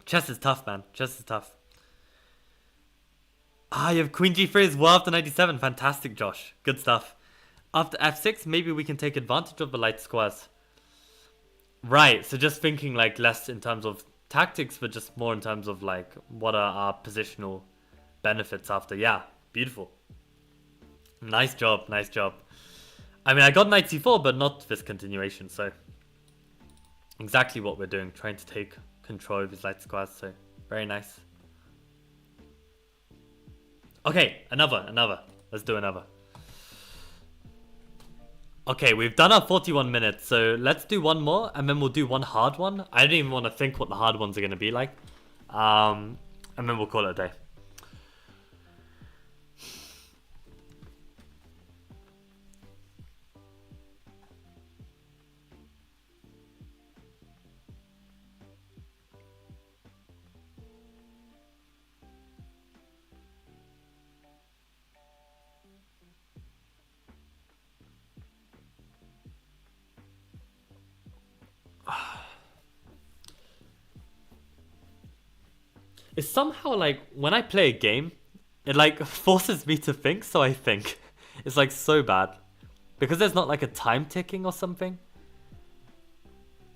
Chess is tough, man. Chess is tough. Ah, you have queen g3 as well after 97. Fantastic, Josh. Good stuff. After f6, maybe we can take advantage of the light squares. Right, so just thinking like less in terms of tactics, but just more in terms of like what are our positional benefits after. Yeah, beautiful. Nice job, nice job. I mean, I got knight c4, but not this continuation, so exactly what we're doing, trying to take control of his light squares, so very nice. Okay, another. Let's do another. Okay, we've done our 41 minutes, so let's do one more, and then we'll do one hard one. I don't even want to think what the hard ones are going to be like. And then we'll call it a day. It's somehow like when I play a game, it like forces me to think, so I think. It's like so bad. Because there's not like a time ticking or something.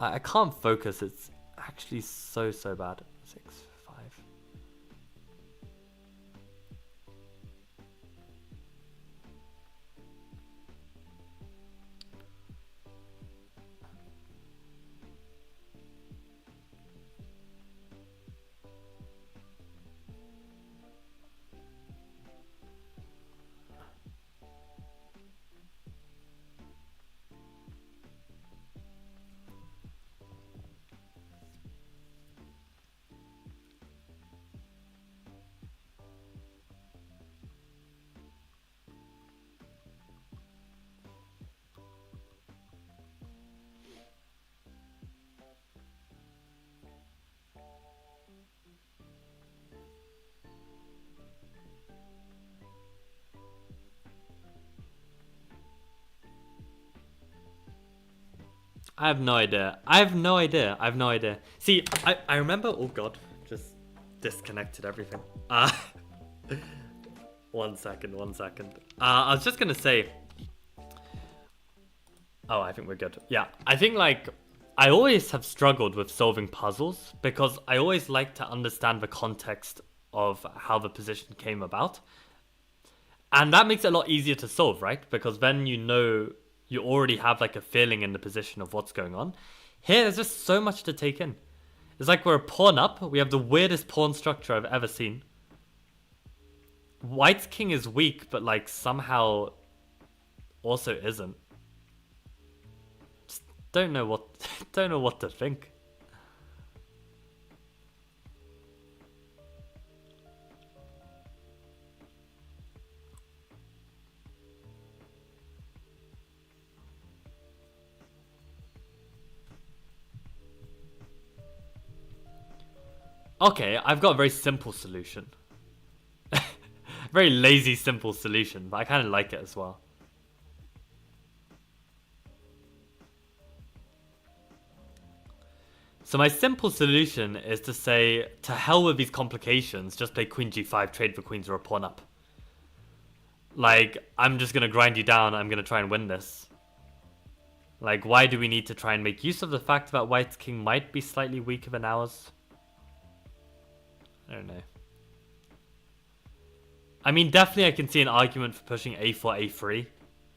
I can't focus, it's actually so bad. 6, 5. I have no idea. I have no idea. I have no idea. See, I remember. Oh god, just disconnected everything. 1 second. 1 second. I was just gonna say. Oh, I think we're good. Yeah, I think like I always have struggled with solving puzzles because I always like to understand the context of how the position came about. And that makes it a lot easier to solve, right? Because then you know you already have like a feeling in the position of what's going on. Here, there's just so much to take in. It's like we're a pawn up. We have the weirdest pawn structure I've ever seen. White's king is weak, but like somehow also isn't. Just don't know what to think. Okay, I've got a very simple solution. Very lazy, simple solution, but I kind of like it as well. So my simple solution is to say, to hell with these complications, just play queen g5, trade for queens or a pawn up. Like, I'm just going to grind you down, I'm going to try and win this. Like, why do we need to try and make use of the fact that white's king might be slightly weaker than ours? I don't know. I mean, definitely I can see an argument for pushing a4, a3.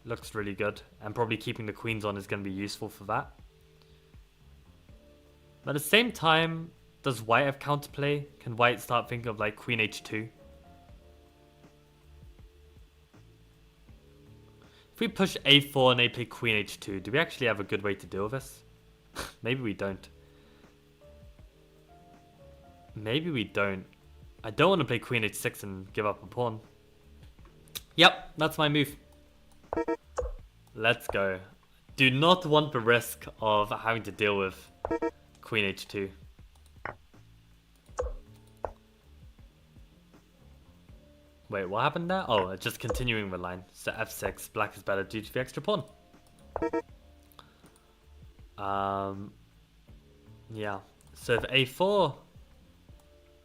Looks really good. And probably keeping the queens on is going to be useful for that. But at the same time, does white have counterplay? Can white start thinking of like queen h2? If we push a4 and they play queen h2, do we actually have a good way to deal with this? Maybe we don't. Maybe we don't. I don't want to play queen h6 and give up a pawn. Yep, that's my move. Let's go. Do not want the risk of having to deal with queen h2. Wait, what happened there? Oh, just continuing the line. So f6, black is better due to the extra pawn. Yeah. So if a4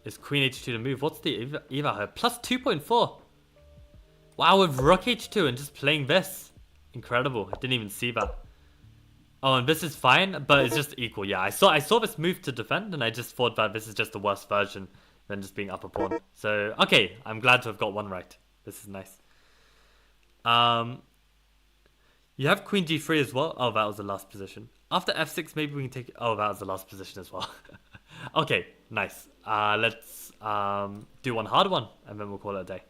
is queen h2 to move, what's the eval here? Plus 2.4. Wow, with rook h2 and just playing this. Incredible. I didn't even see that. Oh, and this is fine, but it's just equal. Yeah, I saw this move to defend, and I just thought that this is just the worst version than just being up a pawn. So, okay, I'm glad to have got one right. This is nice. You have queen g3 as well. Oh, that was the last position. After f6, maybe we can take... Oh, that was the last position as well. Okay, nice. Let's do one hard one, and then we'll call it a day.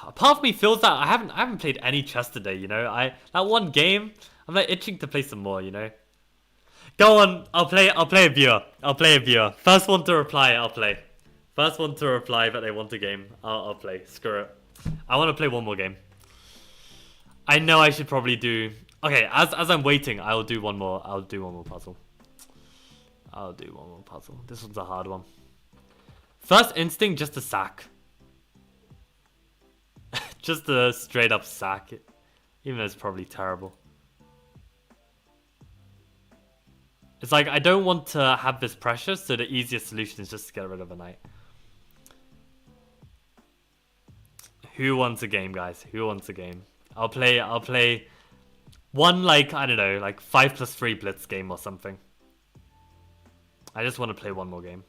A part of me feels that I haven't played any chess today, you know. That one game, I'm like itching to play some more, you know. Go on, I'll play a viewer. I'll play a viewer. First one to reply, I'll play. First one to reply that they want a game, I'll play. Screw it. I want to play one more game. I know I should probably do... Okay, as I'm waiting, I'll do one more puzzle. This one's a hard one. First instinct, just a sack. Just a straight up sack. Even though it's probably terrible. It's like, I don't want to have this pressure, so the easiest solution is just to get rid of a knight. Who wants a game, guys? Who wants a game? I'll play one, like, I don't know, like 5+3 blitz game or something. I just want to play one more game.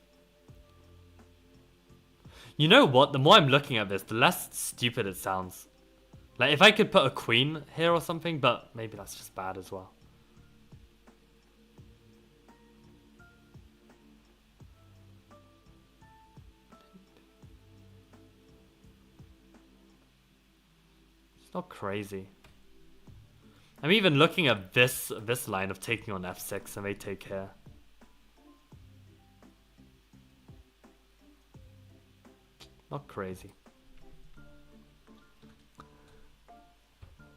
You know what? The more I'm looking at this, the less stupid it sounds. Like, if I could put a queen here or something, but maybe that's just bad as well. It's not crazy. I'm even looking at this line of taking on f6 and they take here. Not crazy.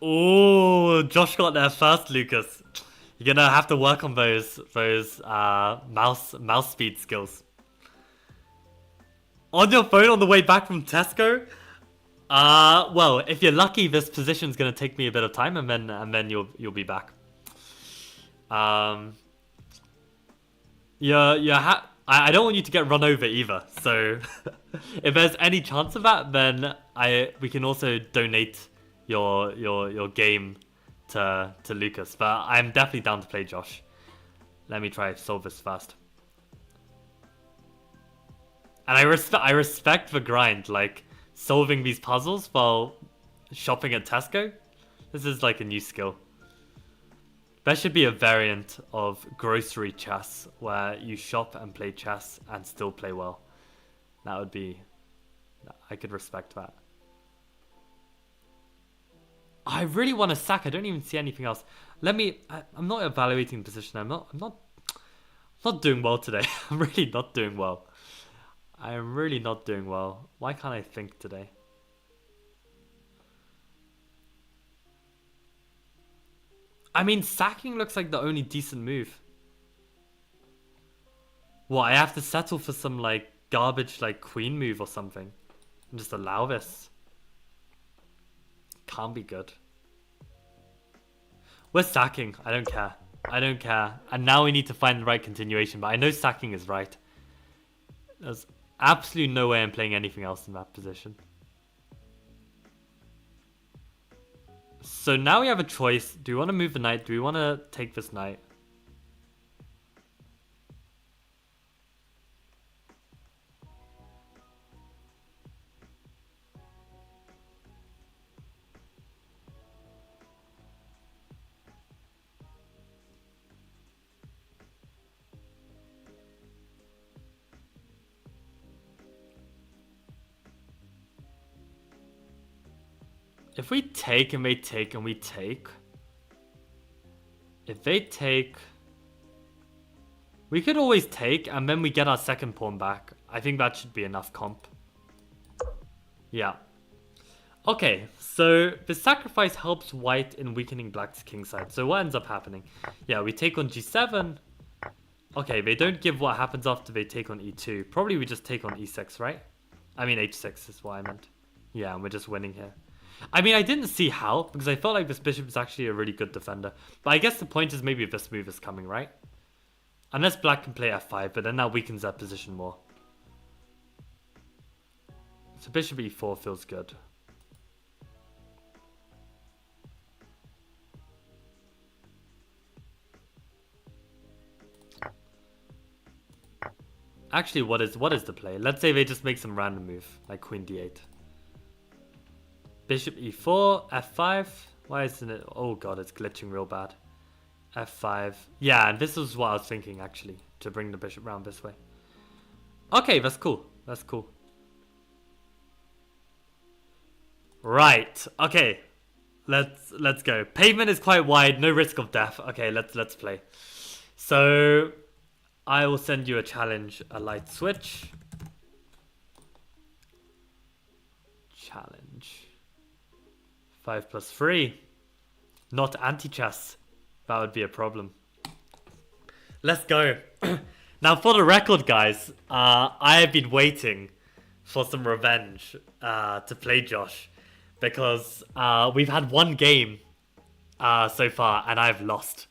Oh, Josh got there first, Lucas. You're gonna have to work on those mouse speed skills. On your phone on the way back from Tesco? Well, if you're lucky, this position's gonna take me a bit of time, and then you'll be back. Um, I don't want you to get run over either. So if there's any chance of that, then we can also donate your game to Lucas. But I'm definitely down to play Josh. Let me try to solve this fast. And I respect the grind, like solving these puzzles while shopping at Tesco. This is like a new skill. There should be a variant of grocery chess where you shop and play chess and still play well. That would be... I could respect that. I really want to sack. I don't even see anything else. I'm not evaluating position. I'm not doing well today. I'm really not doing well. I am really not doing well. Why can't I think today? I mean, sacking looks like the only decent move. What, I have to settle for some, like, garbage, like, queen move or something? And just allow this? Can't be good. We're sacking. I don't care. I don't care. And now we need to find the right continuation, but I know sacking is right. There's absolutely no way I'm playing anything else in that position. So now we have a choice. Do we want to move the knight? Do we want to take this knight? If we take and they take and we take... If they take... We could always take and then we get our second pawn back. I think that should be enough comp. Yeah. Okay, so the sacrifice helps white in weakening black's kingside. So what ends up happening? Yeah, we take on g7. Okay, they don't give what happens after they take on e2. Probably we just take on e6, right? I mean h6 is what I meant. Yeah, and we're just winning here. I mean, I didn't see how, because I felt like this bishop is actually a really good defender. But I guess the point is maybe this move is coming, right? Unless black can play f5, but then that weakens that position more. So bishop e4 feels good. Actually, what is the play? Let's say they just make some random move, like queen d8. Bishop e4, f5. Why isn't it? Oh god, it's glitching real bad. f5. Yeah, and this is what I was thinking, actually, to bring the bishop round this way. Okay, that's cool. That's cool. Right. Okay. Let's go. Pavement is quite wide. No risk of death. Okay, let's play. So I will send you a challenge, a light switch. Challenge. 5+3. Not anti-chess. That would be a problem. Let's go. Now, for the record, guys, I have been waiting for some revenge to play Josh. Because we've had one game so far, and I've lost.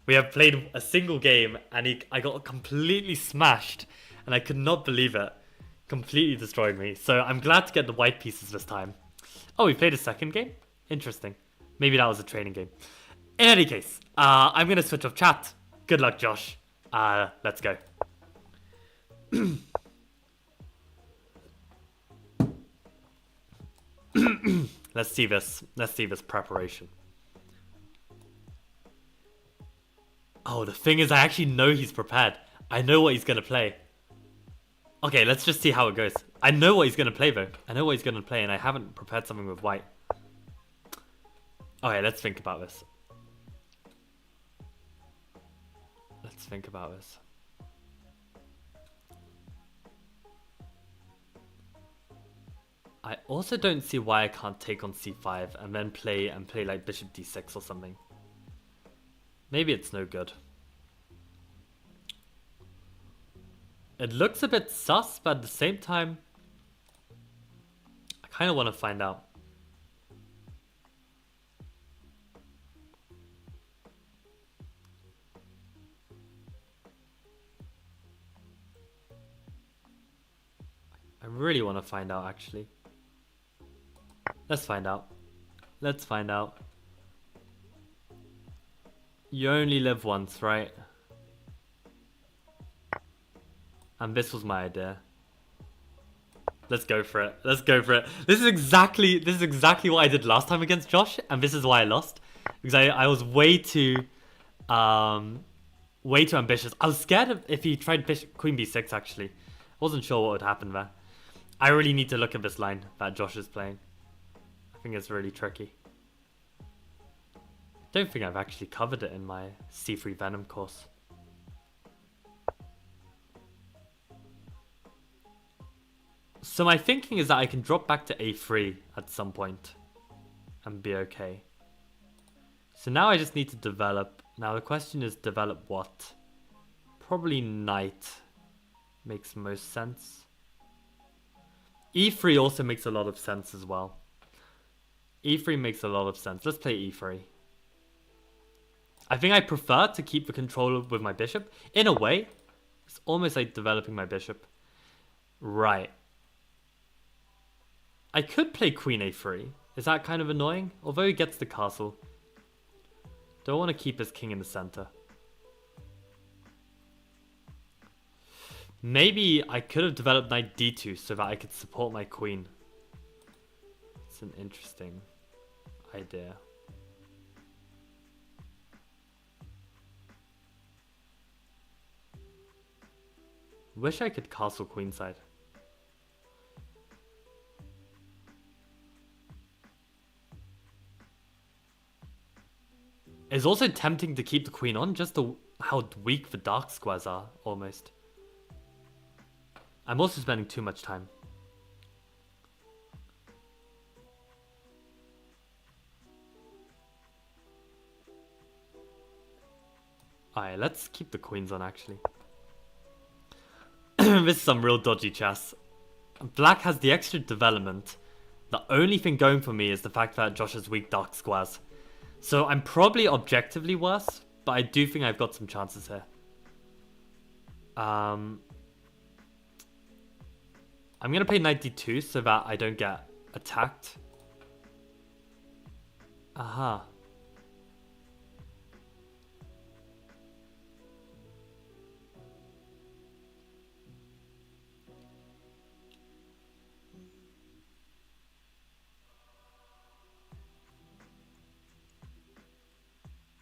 We have played a single game, and I got completely smashed. And I could not believe it. Completely destroyed me. So I'm glad to get the white pieces this time. Oh, we played a second game? Interesting. Maybe that was a training game. In any case, I'm going to switch off chat. Good luck, Josh. Let's go. Let's see this. Let's see this preparation. Oh, the thing is, I actually know he's prepared. I know what he's going to play. Okay, let's just see how it goes. I know what he's going to play, though. I know what he's going to play, and I haven't prepared something with white. Okay, let's think about this. Let's think about this. I also don't see why I can't take on c5 and then play like bishop d6 or something. Maybe it's no good. It looks a bit sus, but at the same time, I kind of want to find out. want to find out, actually. Let's find out. Let's find out. You only live once, right? And this was my idea. Let's go for it. Let's go for it. This is exactly what I did last time against Josh, and this is why I lost. Because I was way too ambitious. I was scared of if he tried Queen B6 actually. I wasn't sure what would happen there. I really need to look at this line that Josh is playing. I think it's really tricky. I don't think I've actually covered it in my C3 Venom course. So my thinking is that I can drop back to A3 at some point and be okay. So now I just need to develop. Now the question is, develop what? Probably knight makes most sense. E3 also makes a lot of sense as well. E3 makes a lot of sense. Let's play E3. I think I prefer to keep the control with my bishop. In a way, it's almost like developing my bishop. Right. I could play Queen A3. Is that kind of annoying? Although he gets the castle. Don't want to keep his king in the center. Maybe I could have developed knight D2 so that I could support my queen. It's an interesting idea. Wish I could castle queenside. It's also tempting to keep the queen on, just how weak the dark squares are, almost. I'm also spending too much time. Alright, let's keep the queens on, actually. This is some real dodgy chess. Black has the extra development. The only thing going for me is the fact that Josh has weak dark squares. So I'm probably objectively worse, but I do think I've got some chances here. I'm going to play knight d2 so that I don't get attacked. Aha.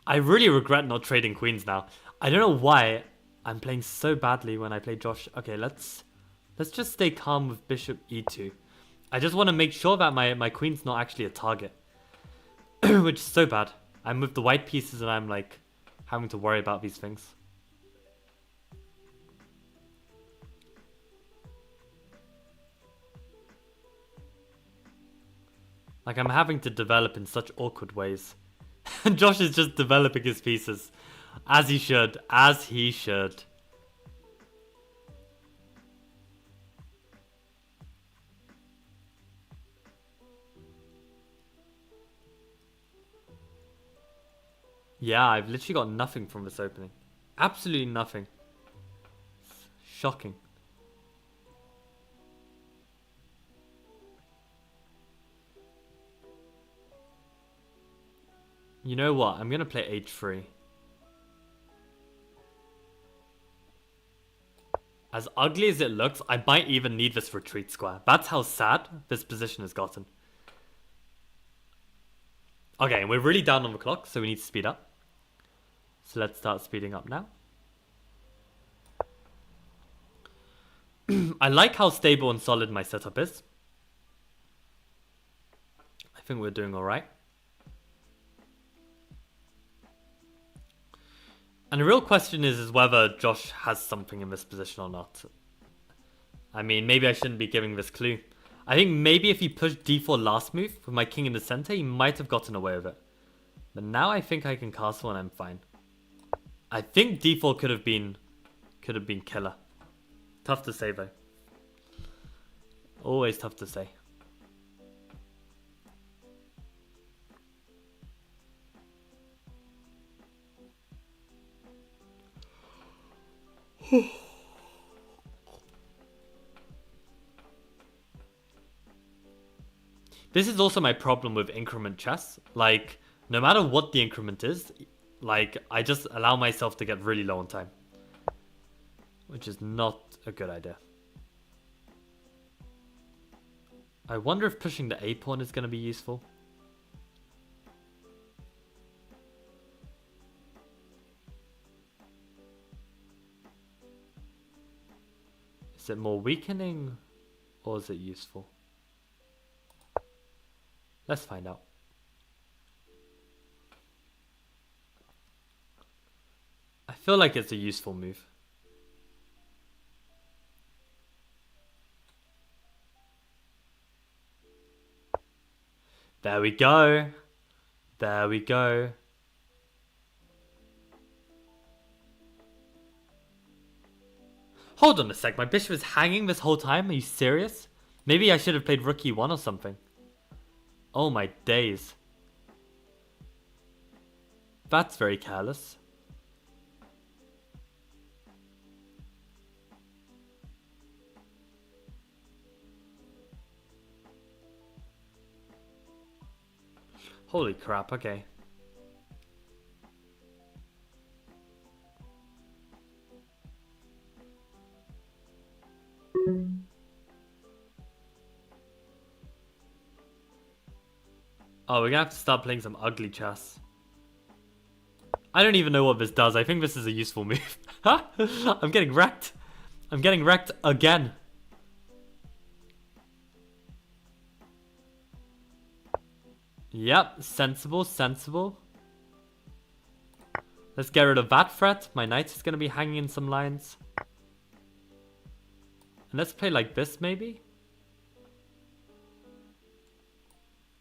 I really regret not trading queens now. I don't know why I'm playing so badly when I play Josh. Okay, let's just stay calm with bishop e2. I just want to make sure that my queen's not actually a target. Which is so bad. I'm with the white pieces and I'm like having to worry about these things. Like I'm having to develop in such awkward ways. And Josh is just developing his pieces. As he should. As he should. Yeah, I've literally got nothing from this opening. Absolutely nothing. It's shocking. You know what? I'm going to play h3. As ugly as it looks, I might even need this retreat square. That's how sad this position has gotten. Okay, we're really down on the clock, so we need to speed up. So let's start speeding up now. I like how stable and solid my setup is. I think we're doing alright. And the real question is whether Josh has something in this position or not. I mean, maybe I shouldn't be giving this clue. I think maybe if he pushed d4 last move with my king in the center, he might have gotten away with it. But now I think I can castle and I'm fine. I think d4 could have been killer. Tough to say though. Always tough to say. This is also my problem with increment chess. Like, no matter what the increment is, like, I just allow myself to get really low on time. Which is not a good idea. I wonder if pushing the A pawn is going to be useful. Is it more weakening or is it useful? Let's find out. I feel like it's a useful move. There we go. There we go. Hold on a sec, my bishop is hanging this whole time? Are you serious? Maybe I should have played rook e1 or something. Oh my days. That's very careless. Holy crap, okay. Oh, we're gonna have to start playing some ugly chess. I don't even know what this does. I think this is a useful move. I'm getting wrecked. I'm getting wrecked again. Yep, sensible, sensible. Let's get rid of that threat. My knight is going to be hanging in some lines. And let's play like this, maybe?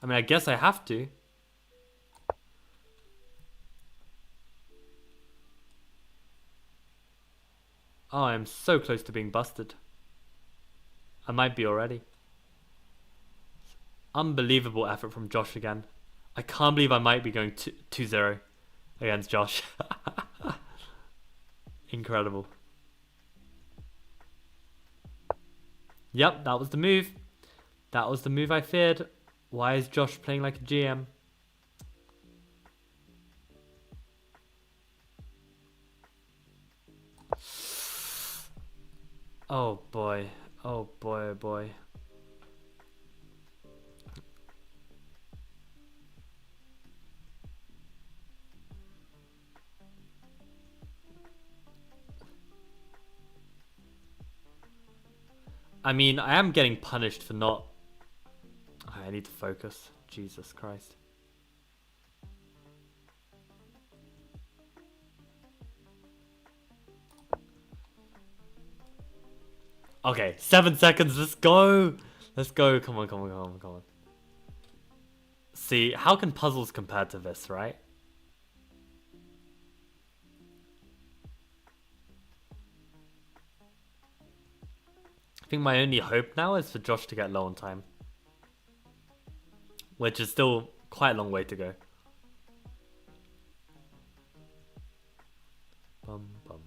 I mean, I guess I have to. Oh, I'm so close to being busted. I might be already. Unbelievable effort from Josh again. I can't believe I might be going 2-0 against Josh. Incredible. Yep, that was the move. That was the move I feared. Why is Josh playing like a GM? Oh boy. Oh boy, oh boy. I mean, I am getting punished for not... I need to focus. Jesus Christ. Okay, 7 seconds. Let's go. Let's go. Come on, come on, come on, come on. See, how can puzzles compare to this, right? I think my only hope now is for Josh to get low on time. Which is still quite a long way to go. Bum, bum,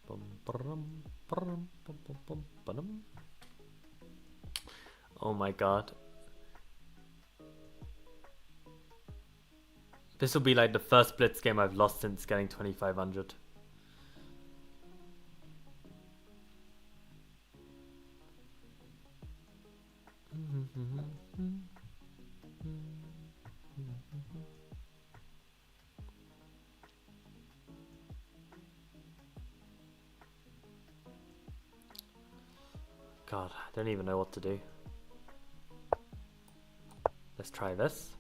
bum, bum, bum, bum, bum, bum. Oh my god. This will be like the first Blitz game I've lost since getting 2500. God, I don't even know what to do. Let's try this.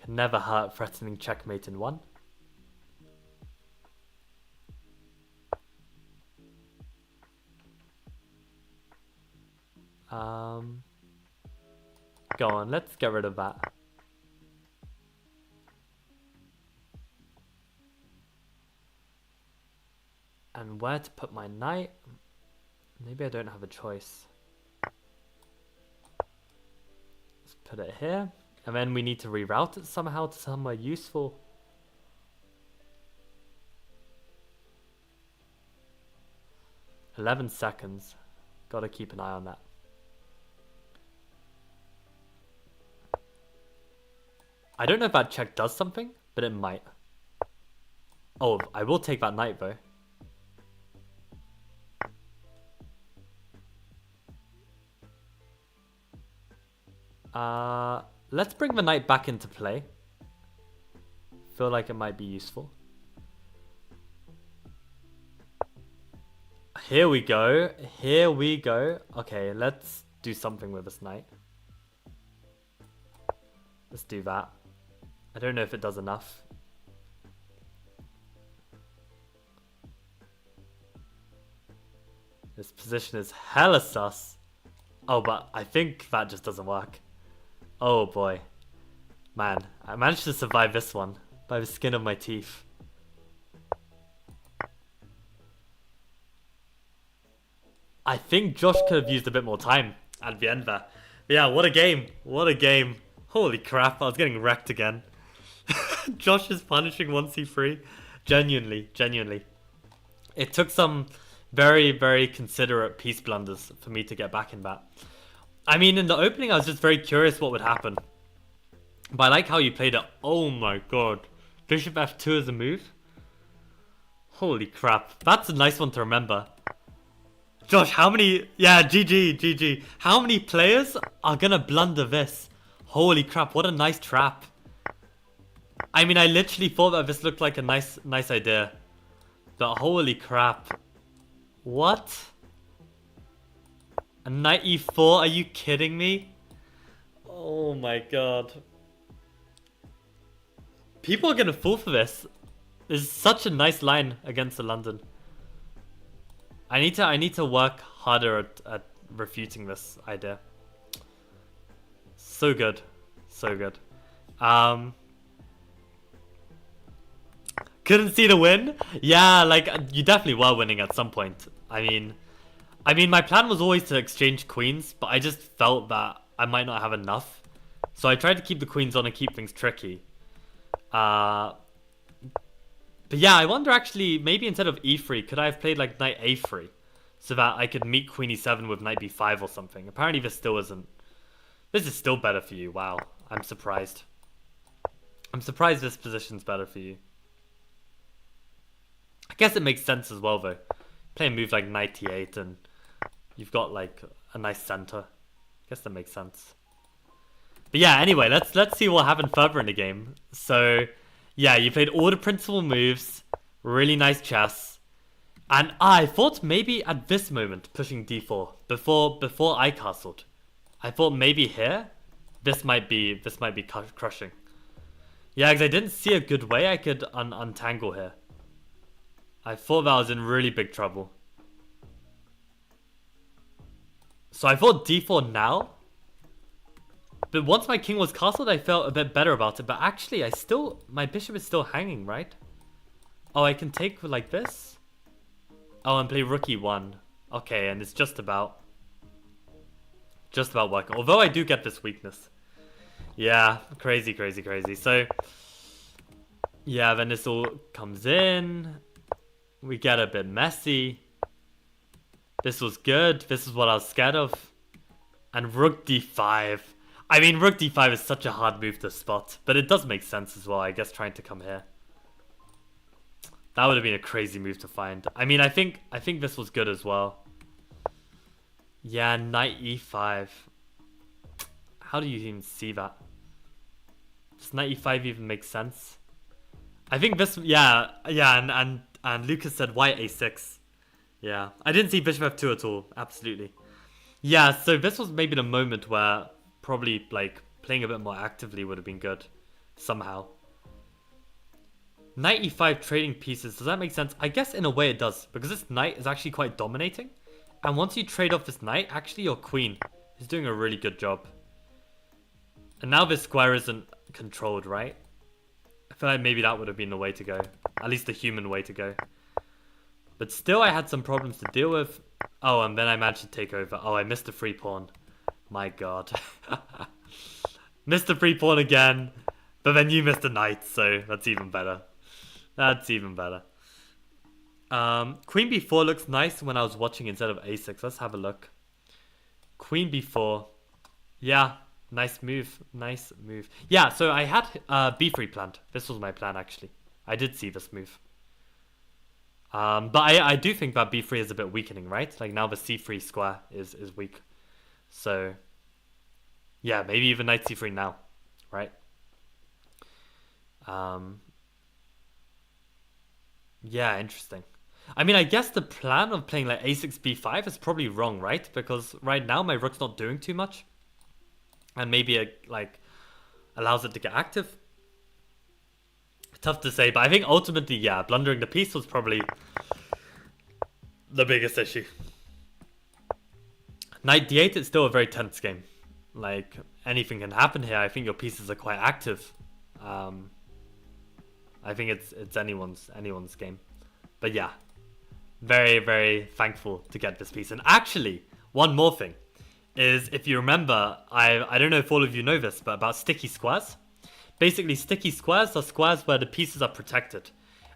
Can never hurt threatening checkmate in one. Go on, let's get rid of that. And where to put my knight? Maybe I don't have a choice. Let's put it here. And then we need to reroute it somehow to somewhere useful. 11 seconds. Gotta keep an eye on that. I don't know if that check does something, but it might. Oh, I will take that knight though. Let's bring the knight back into play. Feel like it might be useful. Here we go. Here we go. Okay, let's do something with this knight. Let's do that. I don't know if it does enough. This position is hella sus. Oh, but I think that just doesn't work. Oh boy. Man, I managed to survive this one by the skin of my teeth. I think Josh could have used a bit more time at the end there. But yeah, what a game. What a game. Holy crap, I was getting wrecked again. Josh is punishing 1c3. Genuinely, genuinely. It took some very, very considerate piece blunders for me to get back in that. I mean, in the opening, I was just very curious what would happen. But I like how you played it. Oh my god. Bishop f2 is a move? Holy crap. That's a nice one to remember. Josh, how many... Yeah, GG. How many players are gonna blunder this? Holy crap, what a nice trap. I mean, I literally thought that this looked like a nice idea. But holy crap. What? A knight e4? Are you kidding me? Oh my god. People are gonna fall for this. This is such a nice line against the London. I need to work harder at refuting this idea. So good. So good. Couldn't see the win? Yeah, like, you definitely were winning at some point. I mean, my plan was always to exchange queens, but I just felt that I might not have enough. So I tried to keep the queens on and keep things tricky. But yeah, I wonder actually, maybe instead of e3, could I have played like knight a3? So that I could meet queen e7 with knight b5 or something. Apparently this still isn't. This is still better for you. Wow, I'm surprised. I'm surprised this position's better for you. I guess it makes sense as well though. Play a move like knight e8 and you've got like a nice center. I guess that makes sense. But yeah, anyway, let's see what happened further in the game. So yeah, you played all the principal moves, really nice chess. And I thought maybe at this moment pushing d4 before I castled. I thought maybe here this might be crushing. Yeah, because I didn't see a good way I could untangle here. I thought that I was in really big trouble. So I thought d4 now. But once my king was castled, I felt a bit better about it. But actually, my bishop is still hanging, right? Oh, I can take like this? Oh, and play rook e1. Okay, and it's just about working. Although I do get this weakness. Yeah, crazy. So, yeah, then this all comes in. We get a bit messy. This was good. This is what I was scared of. And rook d5. I mean, rook d5 is such a hard move to spot. But it does make sense as well, I guess, trying to come here. That would have been a crazy move to find. I mean, I think this was good as well. Yeah, knight e5. How do you even see that? Does knight e5 even make sense? I think this... Yeah, and Lucas said white a6. Yeah, I didn't see bishop f2 at all. Absolutely. Yeah, so this was maybe the moment where probably like playing a bit more actively would have been good somehow. Knight e5 trading pieces, does that make sense? I guess in a way it does, because this knight is actually quite dominating. And once you trade off this knight, actually your queen is doing a really good job. And now this square isn't controlled, right? I feel like maybe that would have been the way to go. At least the human way to go. But still I had some problems to deal with. Oh, and then I managed to take over. Oh, I missed the free pawn. My god. Missed the free pawn again. But then you missed the knight, so that's even better. That's even better. Queen b4 looks nice when I was watching instead of a6. Let's have a look. Queen b4. Yeah, nice move. Nice move. Yeah, so I had b3 planned. This was my plan, actually. I did see this move. But I do think that b3 is a bit weakening, right? Like now the c3 square is weak. So, yeah, maybe even knight c3 now, right? Yeah, interesting. I mean, I guess the plan of playing like a6 b5 is probably wrong, right? Because right now my rook's not doing too much, and maybe it like allows it to get active. Tough to say, but I think ultimately, yeah, blundering the piece was probably the biggest issue. Knight d8 is still a very tense game. Like anything can happen here. I think your pieces are quite active. I think it's anyone's game. But yeah, very, very thankful to get this piece. And actually, one more thing is, if you remember, I don't know if all of you know this, but about sticky squares. Basically, sticky squares are squares where the pieces are protected.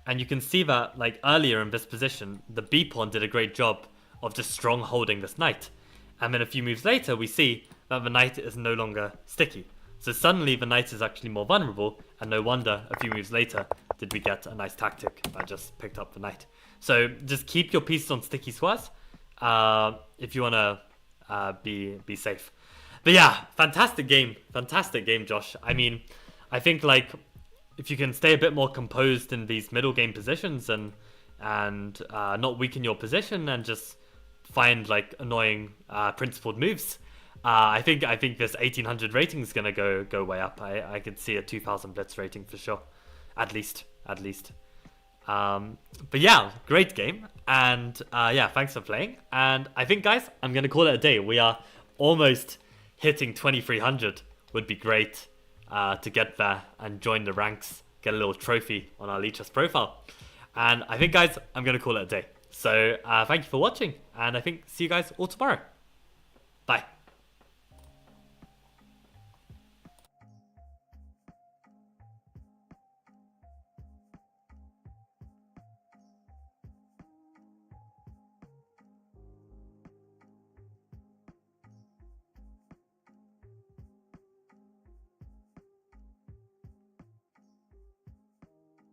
And you can see that, like, earlier in this position, the b-pawn did a great job of just strong holding this knight. And then a few moves later, we see that the knight is no longer sticky. So suddenly the knight is actually more vulnerable, and no wonder a few moves later did we get a nice tactic that just picked up the knight. So just keep your pieces on sticky squares if you want to be safe. But yeah, fantastic game, Josh. I mean, I think like if you can stay a bit more composed in these middle game positions and not weaken your position and just find like annoying principled moves, I think this 1800 rating is gonna go way up. I could see a 2000 blitz rating for sure, at least. But yeah, great game, and yeah, thanks for playing. And I think, guys, I'm gonna call it a day. We are almost hitting 2300. Would be great to get there and join the ranks, get a little trophy on our Lichess profile. And I think, guys, I'm gonna call it a day. So thank you for watching, and I think see you guys all tomorrow.